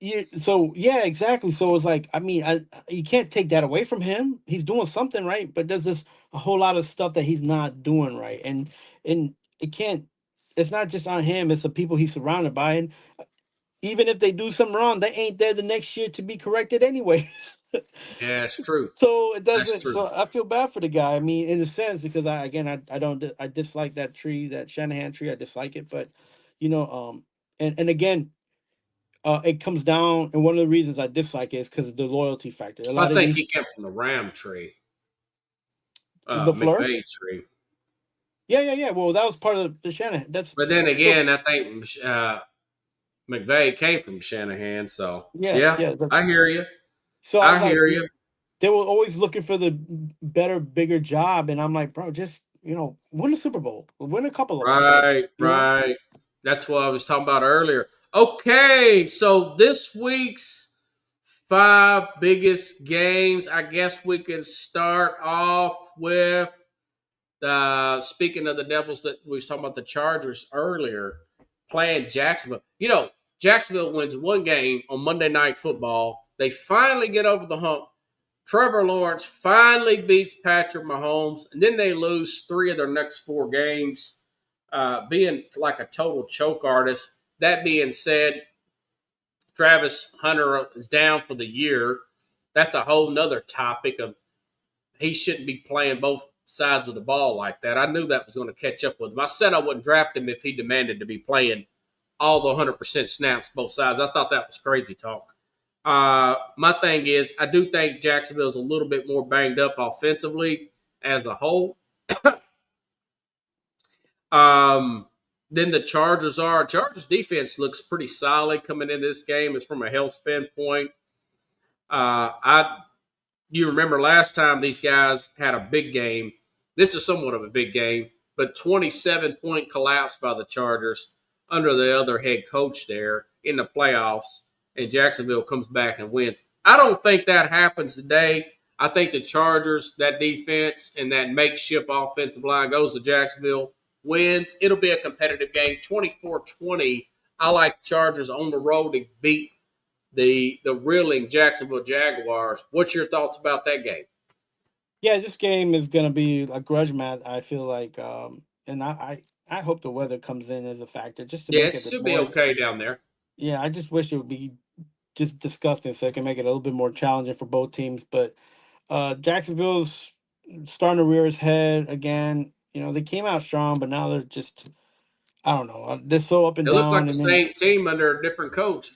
yeah, exactly. So it's like, I mean, you can't take that away from him. He's doing something right, but there's just a whole lot of stuff that he's not doing right, and it can't. It's not just on him; it's the people he's surrounded by, and even if they do something wrong, they ain't there the next year to be corrected anyway. Yeah, it's true. So it doesn't. So I feel bad for the guy. I mean, in a sense, because I dislike that tree, that Shanahan tree. I dislike it, but you know, and again. It comes down, and one of the reasons I dislike it is because of the loyalty factor. I think he came from the Ram tree, McVay tree. Yeah. Well, that was part of the Shanahan. But then again, I think McVay came from Shanahan. So yeah, I hear you. So I was I like, hear you. they were always looking for the better, bigger job, and I'm like, bro, just win a Super Bowl, win a couple of them, like Right, right. That's what I was talking about earlier. Okay, so this week's 5 biggest games. I guess we can start off with the speaking of the Devils that we was talking about the Chargers earlier playing Jacksonville. Jacksonville wins one game on Monday Night Football. They finally get over the hump. Trevor Lawrence finally beats Patrick Mahomes, and then they lose 3 of their next 4 games, being like a total choke artist. That being said, Travis Hunter is down for the year. That's a whole nother topic of he shouldn't be playing both sides of the ball like that. I knew that was going to catch up with him. I said I wouldn't draft him if he demanded to be playing all the 100% snaps both sides. I thought that was crazy talk. My thing is, I do think Jacksonville's a little bit more banged up offensively as a whole than the Chargers are. Chargers defense looks pretty solid coming into this game. It's from a health standpoint. You remember last time these guys had a big game. This is somewhat of a big game, but 27-point collapse by the Chargers under the other head coach there in the playoffs, and Jacksonville comes back and wins. I don't think that happens today. I think the Chargers, that defense, and that makeshift offensive line goes to Jacksonville, wins. It'll be a competitive game, 24-20. I like Chargers on the road to beat the reeling Jacksonville Jaguars. What's your thoughts about that game? Yeah, this game is gonna be a grudge match. I feel like, and I hope the weather comes in as a factor just to Yeah, make it it should be more. okay down there. Yeah, I just wish it would be just disgusting so it can make it a little bit more challenging for both teams. But Jacksonville's starting to rear its head again. They came out strong, but now they're just, I don't know. They're so up and It looked like down, the and then same team under a different coach.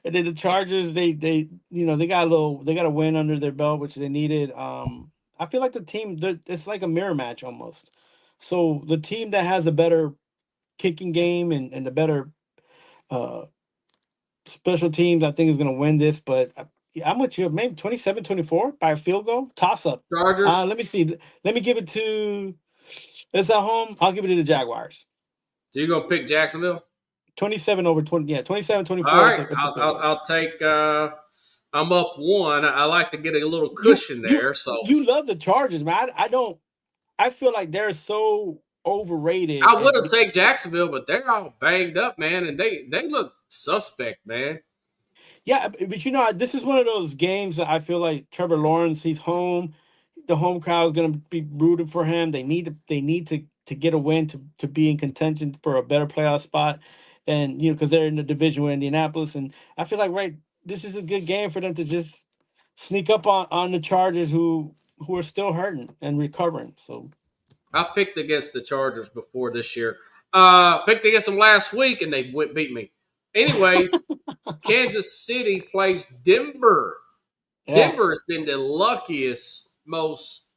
and then the Chargers, they got a win under their belt, which they needed. I feel like the team, it's like a mirror match almost. So the team that has a better kicking game and the better uh, special teams, I think is going to win this. But yeah, I'm with you. Maybe 27-24 by a field goal, toss up. Chargers. Let me see. Let me give it to. It's at home. I'll give it to the Jaguars. So you're gonna pick Jacksonville? 27 over 20. Yeah, 27-24. All right, It's a field goal. I'll take. I'm up one. I like to get a little You cushion you there. So you love the Chargers, man. I don't. I feel like they're so overrated. I would have taken Jacksonville, but they're all banged up, man, and they look suspect, man. Yeah, but this is one of those games that I feel like Trevor Lawrence, he's home. The home crowd is going to be rooting for him. They need to get a win to be in contention for a better playoff spot, and because they're in the division with Indianapolis, and I feel like this is a good game for them to just sneak up on the Chargers who are still hurting and recovering. So I picked against the Chargers before this year. Picked against them last week, and they beat me. Anyways, Kansas City plays Denver. yeah, Denver has been the luckiest, most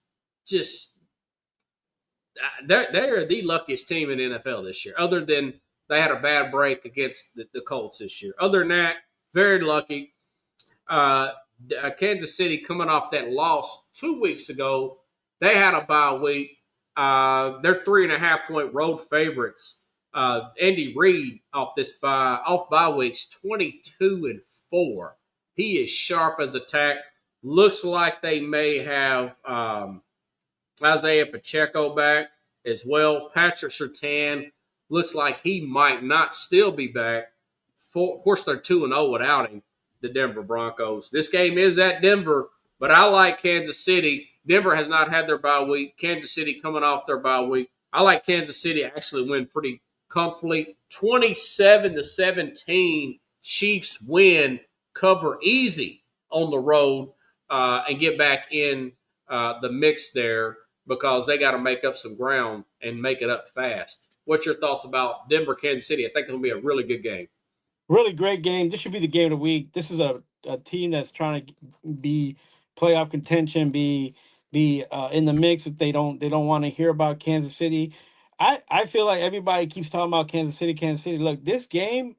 just they're the luckiest team in the NFL this year. Other than they had a bad break against the Colts this year. Other than that, very lucky. Kansas City coming off that loss 2 weeks ago. They had a bye week. They're 3.5-point road favorites. Andy Reid off bye weeks 22-4. He is sharp as a tack. Looks like they may have Isaiah Pacheco back as well. Patrick Surtain looks like he might not still be back. Of course, they're 2-0 without him, the Denver Broncos. This game is at Denver, but I like Kansas City. Denver has not had their bye week. Kansas City coming off their bye week. I like Kansas City actually win pretty comfortably. 27-17, Chiefs win, cover easy on the road, and get back in the mix there because they got to make up some ground and make it up fast. What's your thoughts about Denver, Kansas City? I think it'll be a really good game. really great game. This should be the game of the week. This is a team that's trying to be playoff contention, be in the mix. If they don't want to hear about Kansas City. I feel like everybody keeps talking about Kansas City, Kansas City. Look, this game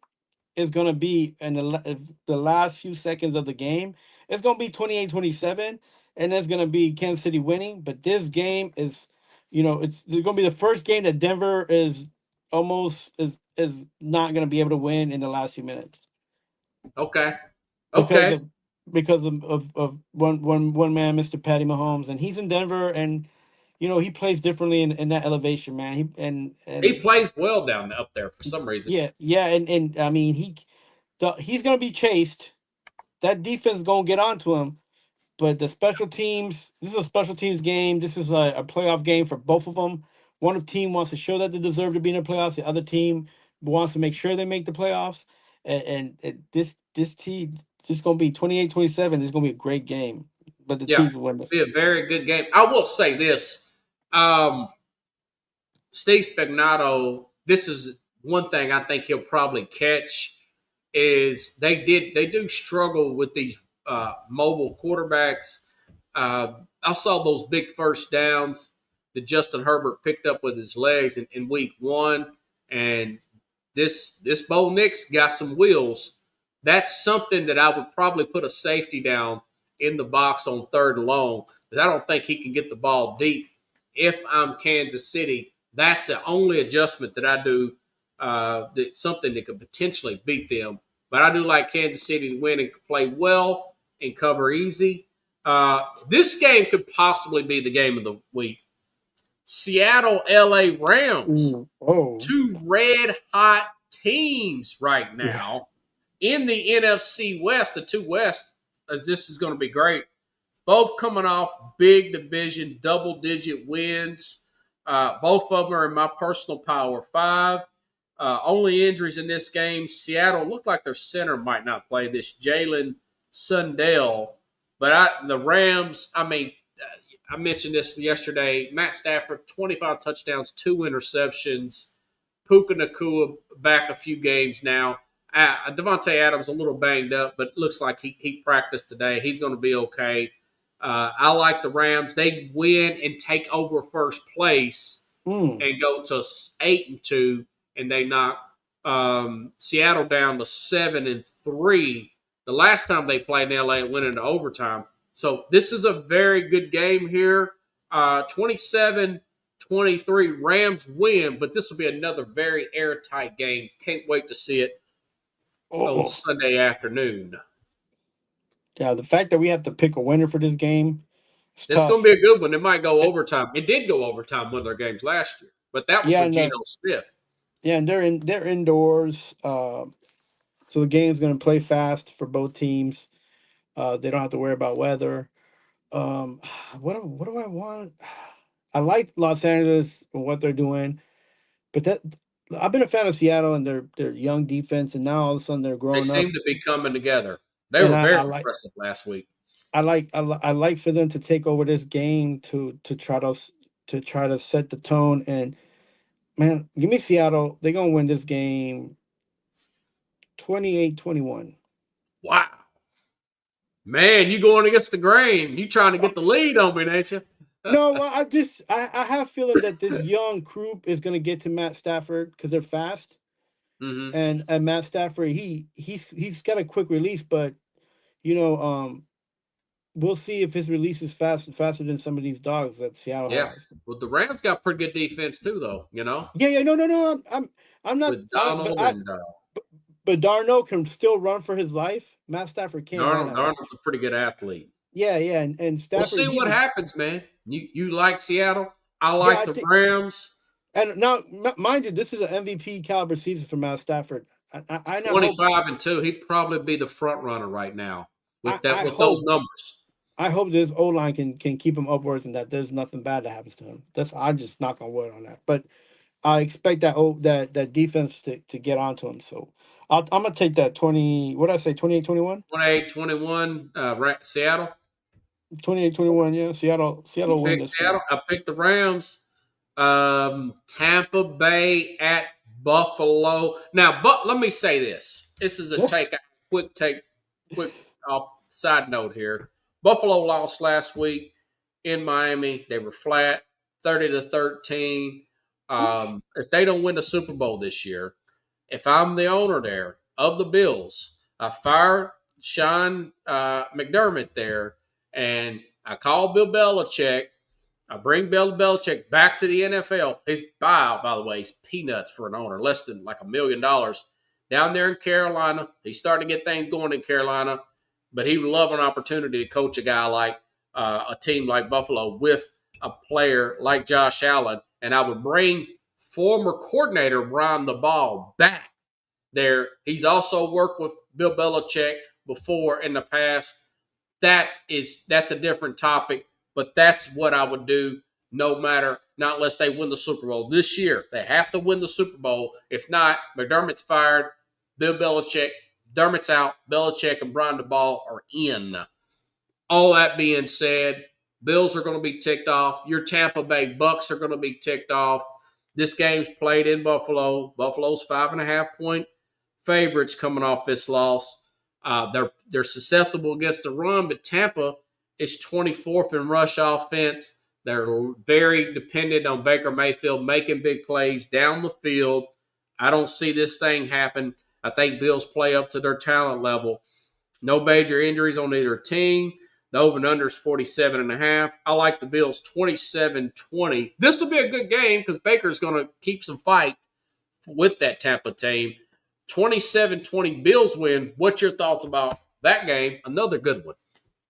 is going to be in the last few seconds of the game it's going to be 28-27, and it's going to be Kansas City winning. But this game is, it's going to be the first game that Denver is almost is not going to be able to win in the last few minutes Okay. because Okay. of one man, Mr. Patty Mahomes, and he's in Denver, and he plays differently in that elevation, man. He plays well down up there for some reason. Yeah, and I mean he's going to be chased. That defense is going to get onto him. But the special teams, this is a special teams game. This is a playoff game for both of them. One of the team wants to show that they deserve to be in the playoffs. The other team wants to make sure they make the playoffs. And this team, this is going to be 28-27. This is going to be a great game. But the Yeah. Chiefs will win this. Be a very good game. I will say this. Steve Spagnuolo, this is one thing I think he'll probably catch is they do struggle with these mobile quarterbacks. I saw those big first downs that Justin Herbert picked up with his legs in week 1, and this Bo Nix got some wheels. That's something that I would probably put a safety down in the box on 3rd and long, because I don't think he can get the ball deep. If I'm Kansas City, that's the only adjustment that I do. That's something that could potentially beat them. But I do like Kansas City to win and play well and cover easy. This game could possibly be the game of the week. Seattle, LA Rams. Oh. 2 red hot teams right now in the NFC West. The 2 West, as this is going to be great. Both coming off big division, double-digit wins. Both of them are in my personal Power 5. Only injuries in this game. Seattle looked like their center might not play, this Jalen Sundell. But the Rams, I mentioned this yesterday. Matt Stafford, 25 touchdowns, 2 interceptions. Puka Nacua back a few games now. Devontae Adams a little banged up, but looks like he practiced today. He's going to be okay. I like the Rams. They win and take over first place and go to 8-2, and they knock Seattle down to 7-3. The last time they played in LA, it went into overtime. So this is a very good game here. 27-23, Rams win, but this will be another very airtight game. Can't wait to see it on Sunday afternoon. Yeah, the fact that we have to pick a winner for this game, it's going to be a good one. It might go overtime. It did go overtime one of their games last year, but that was with Geno Smith. Yeah, and they're indoors, so the game's going to play fast for both teams. They don't have to worry about weather. What do I want? I like Los Angeles and what they're doing, but I've been a fan of Seattle and their young defense, and now all of a sudden they're growing up. They seem to be coming together. They were very impressive last week. I like for them to take over this game to try to set the tone, and man, give me Seattle. They're gonna win this game 28-21. Wow. Man, you going against the grain. You trying to get the lead on me, ain't you? No, well, I have a feeling that this young group is gonna get to Matt Stafford because they're fast. Mm-hmm. And Matt Stafford, he's got a quick release, but we'll see if his release is faster than some of these dogs that Seattle has. Well, the Rams got pretty good defense too, though. No. I'm not. With Donald but Darnold can still run for his life. Matt Stafford can't. Darnold's a pretty good athlete. Yeah, and Stafford. We'll see what happens, man. You like Seattle? I like the Rams. And now, mind you, this is an MVP caliber season for Matt Stafford. I 25-2. He'd probably be the front runner right now with those numbers. I hope this O-line can keep him upwards and that there's nothing bad that happens to him. I just knock on wood on that. But I expect that defense to get onto him. So I'm gonna take that 20. What did I say? 28-21. 28-21. Seattle. 28-21. Yeah, Seattle win this. Seattle. I picked the Rams. Tampa Bay at Buffalo. Now, but let me say this. This is a quick off side note here. Buffalo lost last week in Miami. They were flat, 30-13. If they don't win the Super Bowl this year, if I'm the owner there of the Bills, I fire Sean McDermott there, and I call Bill Belichick. I bring Bill Belichick back to the NFL. His buyout, by the way, is peanuts for an owner, less than like $1 million. Down there in Carolina, he's starting to get things going in Carolina, but he would love an opportunity to coach a guy like a team like Buffalo with a player like Josh Allen. And I would bring former coordinator Brian DeBall back there. He's also worked with Bill Belichick before in the past. That's a different topic, but that's what I would do no matter, not unless they win the Super Bowl this year. They have to win the Super Bowl. If not, McDermott's fired, Bill Belichick, McDermott's out, Belichick and Brian DeBall are in. All that being said, Bills are going to be ticked off. Your Tampa Bay Bucks are going to be ticked off. This game's played in Buffalo. Buffalo's 5.5-point favorites coming off this loss. They're susceptible against the run, but Tampa is 24th in rush offense. They're very dependent on Baker Mayfield making big plays down the field. I don't see this thing happen. I think Bills play up to their talent level. No major injuries on either team. The over-under is 47.5. I like the Bills 27-20. This will be a good game because Baker's going to keep some fight with that Tampa team. 27-20 Bills win. What's your thoughts about that game? Another good one.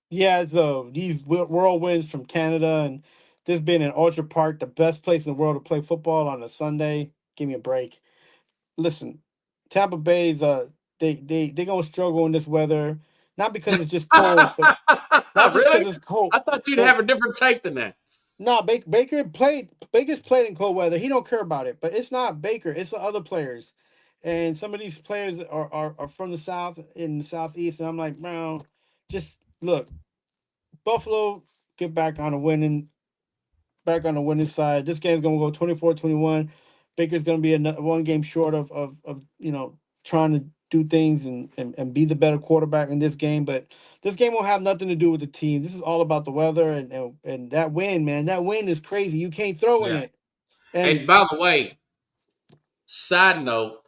Yeah, so these whirlwinds from Canada and this being in Orchard Park, the best place in the world to play football on a Sunday. Give me a break. Listen, Tampa Bay's they gonna struggle in this weather, not because it's just cold, but not just Really? because it's cold. I thought you'd have a different take than that. No, Baker's played in cold weather. He don't care about it, but it's not Baker. It's the other players, and some of these players are from the South in the Southeast, and I'm like, man, just look, Buffalo get back on the winning side. This game's gonna go 24-21. Baker's gonna be one game short of trying to do things and be the better quarterback in this game, but this game won't have nothing to do with the team. This is all about the weather and that wind, man. That wind is crazy. You can't throw in it. And by the way, side note,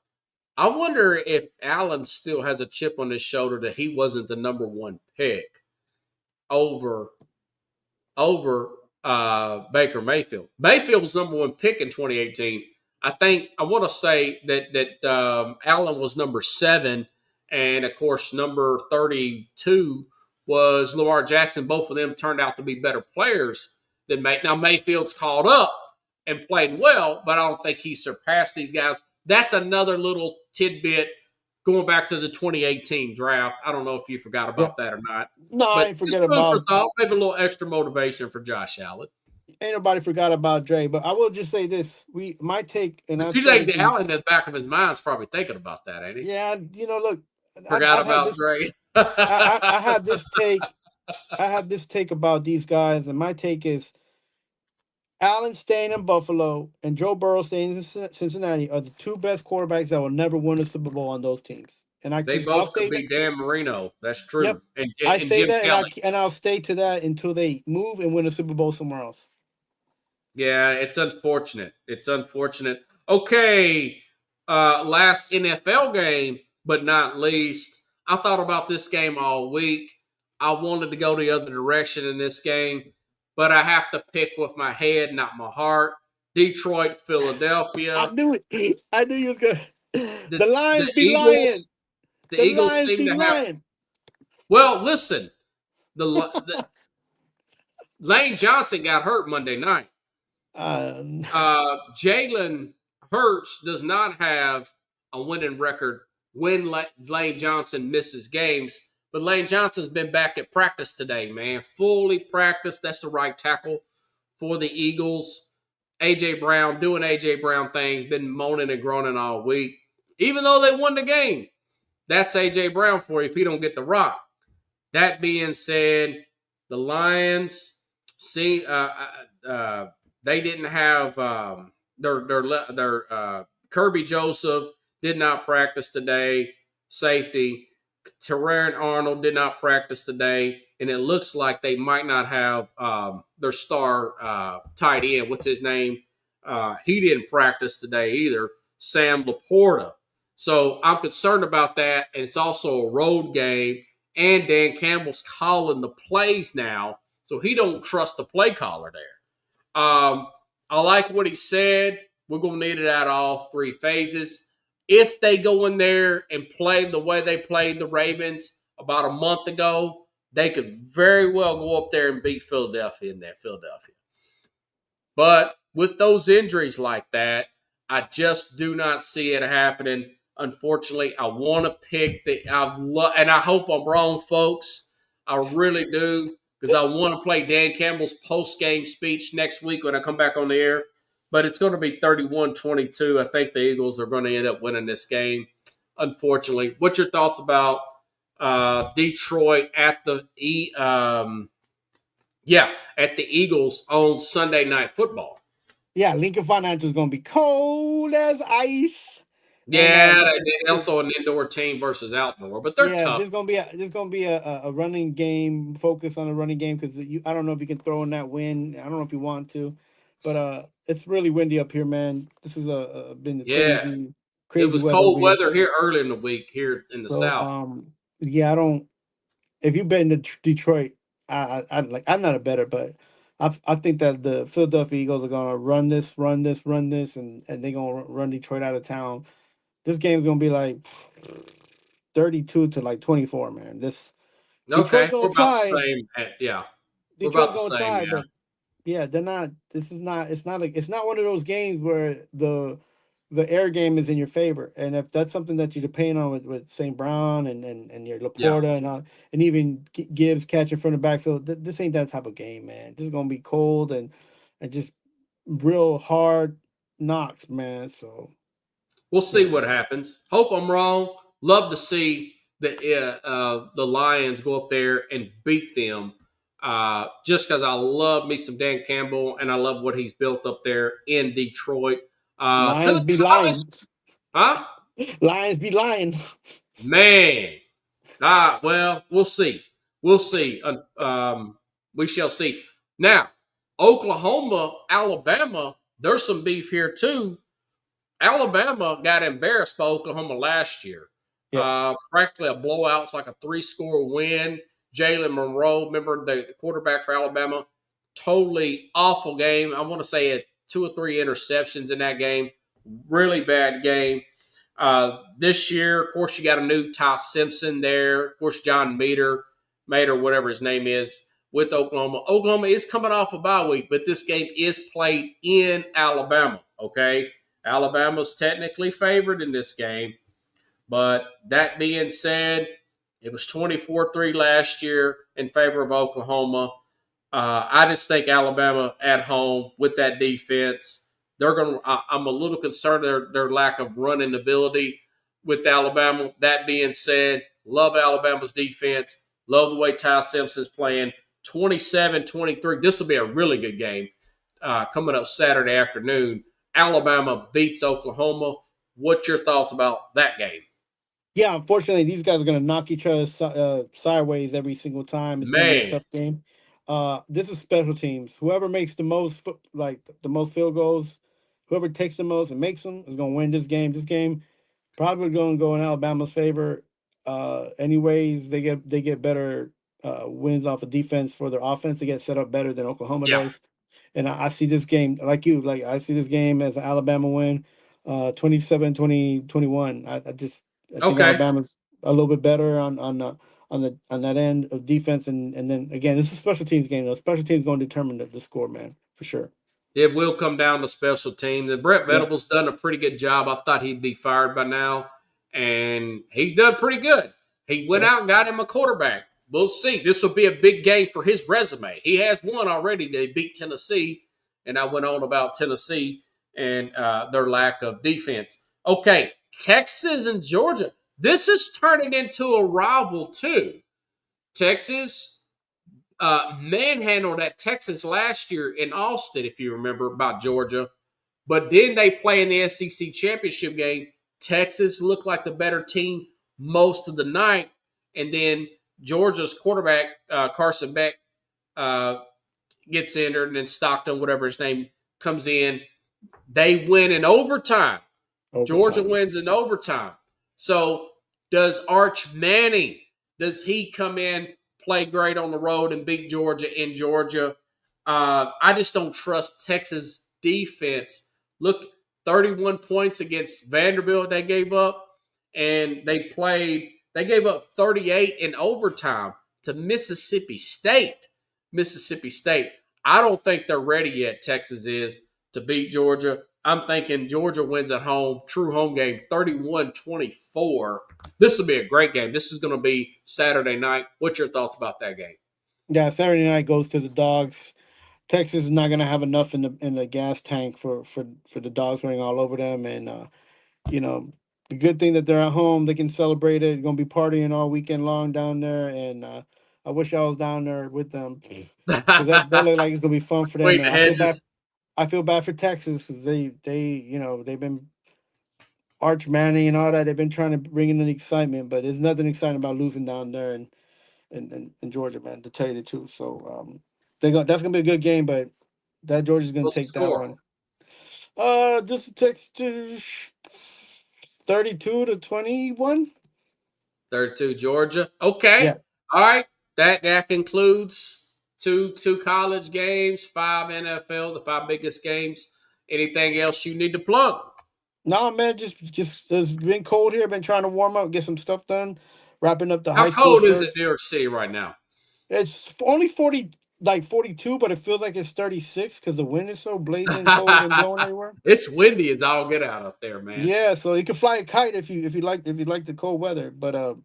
I wonder if Allen still has a chip on his shoulder that he wasn't the number one pick over Baker Mayfield. Mayfield was number one pick in 2018. I want to say that Allen was number 7, and of course number 32 was Lamar Jackson. Both of them turned out to be better players than Now Mayfield's caught up and played well, but I don't think he surpassed these guys. That's another little tidbit going back to the 2018 draft. I don't know if you forgot about that or not. No, but I ain't forget about thought, maybe a little extra motivation for Josh Allen. Ain't nobody forgot about Dre, but I will just say this: my take, and you think the Allen in the back of his mind's probably thinking about that, ain't he? Yeah, look, forgot about Dre. I have this take. I have this take about these guys, and my take is Allen staying in Buffalo and Joe Burrow staying in Cincinnati are the two best quarterbacks that will never win a Super Bowl on those teams. And they both could be Dan Marino. That's true. Yep. And I say Jim that, Kelly. and I'll stay to that until they move and win a Super Bowl somewhere else. Yeah, it's unfortunate. It's unfortunate. Okay, last NFL game, but not least, I thought about this game all week. I wanted to go the other direction in this game, but I have to pick with my head, not my heart. Detroit, Philadelphia. I knew it. I knew you was going to. The Lions be Eagles, lying. The Eagles Lions seem be to lying. have. Well, listen, the Lane Johnson got hurt Monday night. Jalen Hurts does not have a winning record when Lane Johnson misses games, but Lane Johnson's been back at practice today, man. Fully practiced. That's the right tackle for the Eagles. A.J. Brown doing A.J. Brown things, been moaning and groaning all week. Even though they won the game, that's A.J. Brown for you if he don't get the rock. That being said, the Lions see they didn't have their Kirby Joseph did not practice today. Safety Terran Arnold did not practice today, and it looks like they might not have their star tight end. What's his name? He didn't practice today either. Sam Laporta. So I'm concerned about that, and it's also a road game. and Dan Campbell's calling the plays now, so he don't trust the play caller there. I like what he said. We're going to need it out of all three phases. If they go in there and play the way they played the Ravens about a month ago, they could very well go up there and beat Philadelphia in that Philadelphia. But with those injuries like that, I just do not see it happening. Unfortunately, I want to pick and I hope I'm wrong, folks. I really do, because I want to play Dan Campbell's post-game speech next week when I come back on the air. But it's going to be 31-22. I think the Eagles are going to end up winning this game, unfortunately. What's your thoughts about Detroit at the Eagles on Sunday Night Football? Yeah, Lincoln Financial is going to be cold as ice. Yeah, and also an indoor team versus outdoor, but they're tough. There's gonna be a running game, focus on a running game, because I don't know if you can throw in that wind. I don't know if you want to, but it's really windy up here, man. This has been crazy it was weather cold weather here early in the week here in the South. I don't. If you've been to Detroit, I'm not a better, but I think that the Philadelphia Eagles are gonna run this, and they're gonna run Detroit out of town. This game's gonna be like 32 to like 24, man. Okay, we're about the same. Yeah, we're about the same. Try, but they're not. It's not one of those games where the air game is in your favor, and if that's something that you depend on with St. Brown and your Laporta and even Gibbs catching from the backfield, this ain't that type of game, man. This is gonna be cold and just real hard knocks, man. So we'll see what happens. Hope I'm wrong. Love to see the Lions go up there and beat them. Just because I love me some Dan Campbell and I love what he's built up there in Detroit. Lions be lying. Huh? Lions be lying. Man. Well, we'll see. We'll see. We shall see. Now, Oklahoma, Alabama, there's some beef here too. Alabama got embarrassed by Oklahoma last year. Yes. Practically a blowout. It's like a 3-score win. Jalen Monroe, remember the quarterback for Alabama, totally awful game. I want to say had 2 or 3 interceptions in that game. Really bad game. This year, of course, you got a new Ty Simpson there. Of course, John Mater, whatever his name is, with Oklahoma. Oklahoma is coming off a bye week, but this game is played in Alabama, okay? Alabama's technically favored in this game. But that being said, it was 24-3 last year in favor of Oklahoma. I just think Alabama at home with that defense, I'm a little concerned their lack of running ability with Alabama. That being said, love Alabama's defense. Love the way Ty Simpson's playing. 27-23. This will be a really good game coming up Saturday afternoon. Alabama beats Oklahoma. What's your thoughts about that game? Yeah, unfortunately, these guys are going to knock each other sideways every single time. It's going to be a tough game. This is special teams. Whoever makes the most field goals, whoever takes the most and makes them is going to win this game. This game probably going to go in Alabama's favor. Anyways, they get better wins off of defense for their offense. They get set up better than Oklahoma does. And I see this game I see this game as an Alabama win, 27-20-21. I think Alabama's a little bit better on that end of defense, and then again, it's a special teams game. Special teams going to determine the score, man, for sure. It will come down to special teams. And Brett Venables done a pretty good job. I thought he'd be fired by now, and he's done pretty good. He went out and got him a quarterback. We'll see. This will be a big game for his resume. He has won already. They beat Tennessee, and I went on about Tennessee and their lack of defense. Okay, Texas and Georgia. This is turning into a rival too. Texas manhandled at Texas last year in Austin, if you remember, about Georgia. But then they play in the SEC championship game. Texas looked like the better team most of the night. And then Georgia's quarterback, Carson Beck, gets injured, and then Stockton, whatever his name, comes in. They win in overtime. Georgia wins in overtime. So does Arch Manning does he come in, play great on the road, and beat Georgia in Georgia? I just don't trust Texas defense. Look, 31 points against Vanderbilt they gave up, and they gave up 38 in overtime to Mississippi State. Mississippi State. I don't think they're ready yet, Texas is, to beat Georgia. I'm thinking Georgia wins at home, true home game, 31-24. This will be a great game. This is going to be Saturday night. What's your thoughts about that game? Yeah, Saturday night goes to the Dogs. Texas is not going to have enough in the gas tank for the Dogs running all over them, and you know, the good thing that they're at home, they can celebrate it. Going to be partying all weekend long down there, and I wish I was down there with them because that look like it's going to be fun for them. Wait, And I feel bad for Texas because they've been Arch Manning and all that. They've been trying to bring in the excitement, but there's nothing exciting about losing down there in Georgia, man. To tell you the truth, so that's gonna be a good game, but that Georgia's gonna What's the take that score? one. Just text to 32-21. 32 Georgia. Okay. Yeah. All right. That concludes two college games, 5 NFL, the 5 biggest games. Anything else you need to plug? No, man, just it's been cold here. Been trying to warm up, get some stuff done, wrapping up the How high school cold is it shirts. in New York City right now? It's only 40, like 42, but it feels like it's 36 because the wind is so blazing cold and blowing everywhere. It's windy as all get out up there, man. Yeah, so you can fly a kite if you like the cold weather, but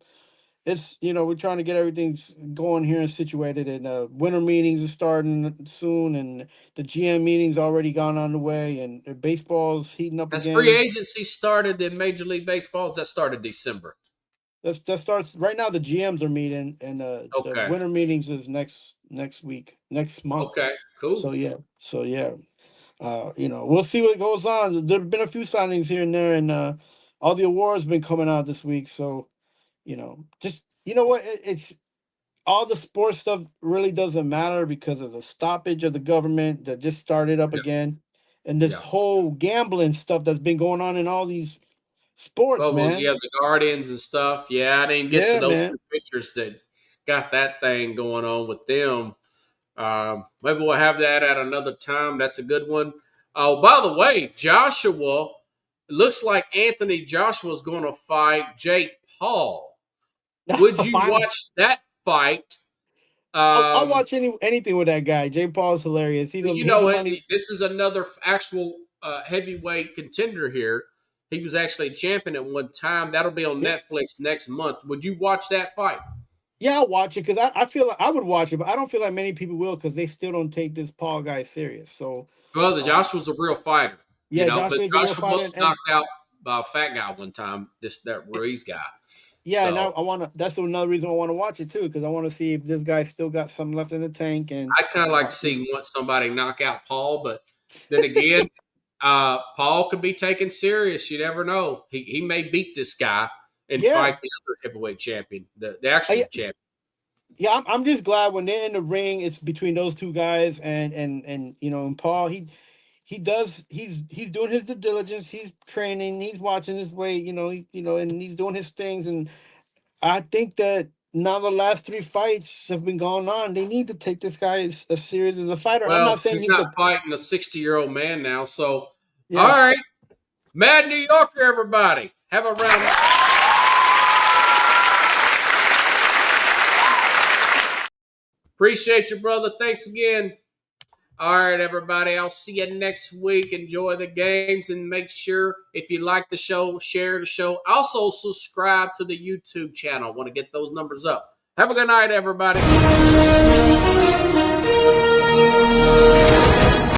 it's we're trying to get everything going here and situated, and winter meetings are starting soon, and the GM meetings already gone on the way, and baseball's heating up Has again. free agency started in Major League Baseball? That started December. That starts right now. The GMs are meeting, and the winter meetings is next month. Okay, cool. So yeah. We'll see what goes on. There've been a few signings here and there, and all the awards been coming out this week. So, just what, it's all the sports stuff really doesn't matter because of the stoppage of the government that just started up again, and this whole gambling stuff that's been going on in all these sports, man. Yeah, the Guardians and stuff. Yeah, I didn't get to those two pictures that got that thing going on with them. Maybe we'll have that at another time. That's a good one. Oh, by the way, Joshua, it looks like Anthony Joshua is going to fight Jake Paul. Would you watch that fight? I'll watch anything with that guy. Jake Paul's hilarious. This is another actual heavyweight contender here. He was actually a champion at one time. That'll be on Netflix next month. Would you watch that fight? Yeah, I'll watch it because I feel like I would watch it, but I don't feel like many people will because they still don't take this Paul guy serious. So, well, Joshua's a real fighter. Yeah, but Joshua was knocked out by a fat guy one time. That Ruiz guy. Yeah, so, and I want to. That's another reason I want to watch it too because I want to see if this guy still got something left in the tank. And I kind of like to see somebody knock out Paul, but then again, Paul could be taken serious. You never know. He may beat this guy and fight the other heavyweight champion, the actual champion. Yeah, I'm just glad when they're in the ring, it's between those two guys, and Paul. He's doing his due diligence. He's training. He's watching his weight. And he's doing his things. And I think that now the last 3 fights have been going on. They need to take this guy as serious as a fighter. Well, I'm not saying he's not fighting a 60-year-old man now. So, all right, Mad New Yorker, everybody, have a round. Appreciate you, brother. Thanks again. All right, everybody. I'll see you next week. Enjoy the games and make sure if you like the show, share the show. Also, subscribe to the YouTube channel. I want to get those numbers up. Have a good night, everybody.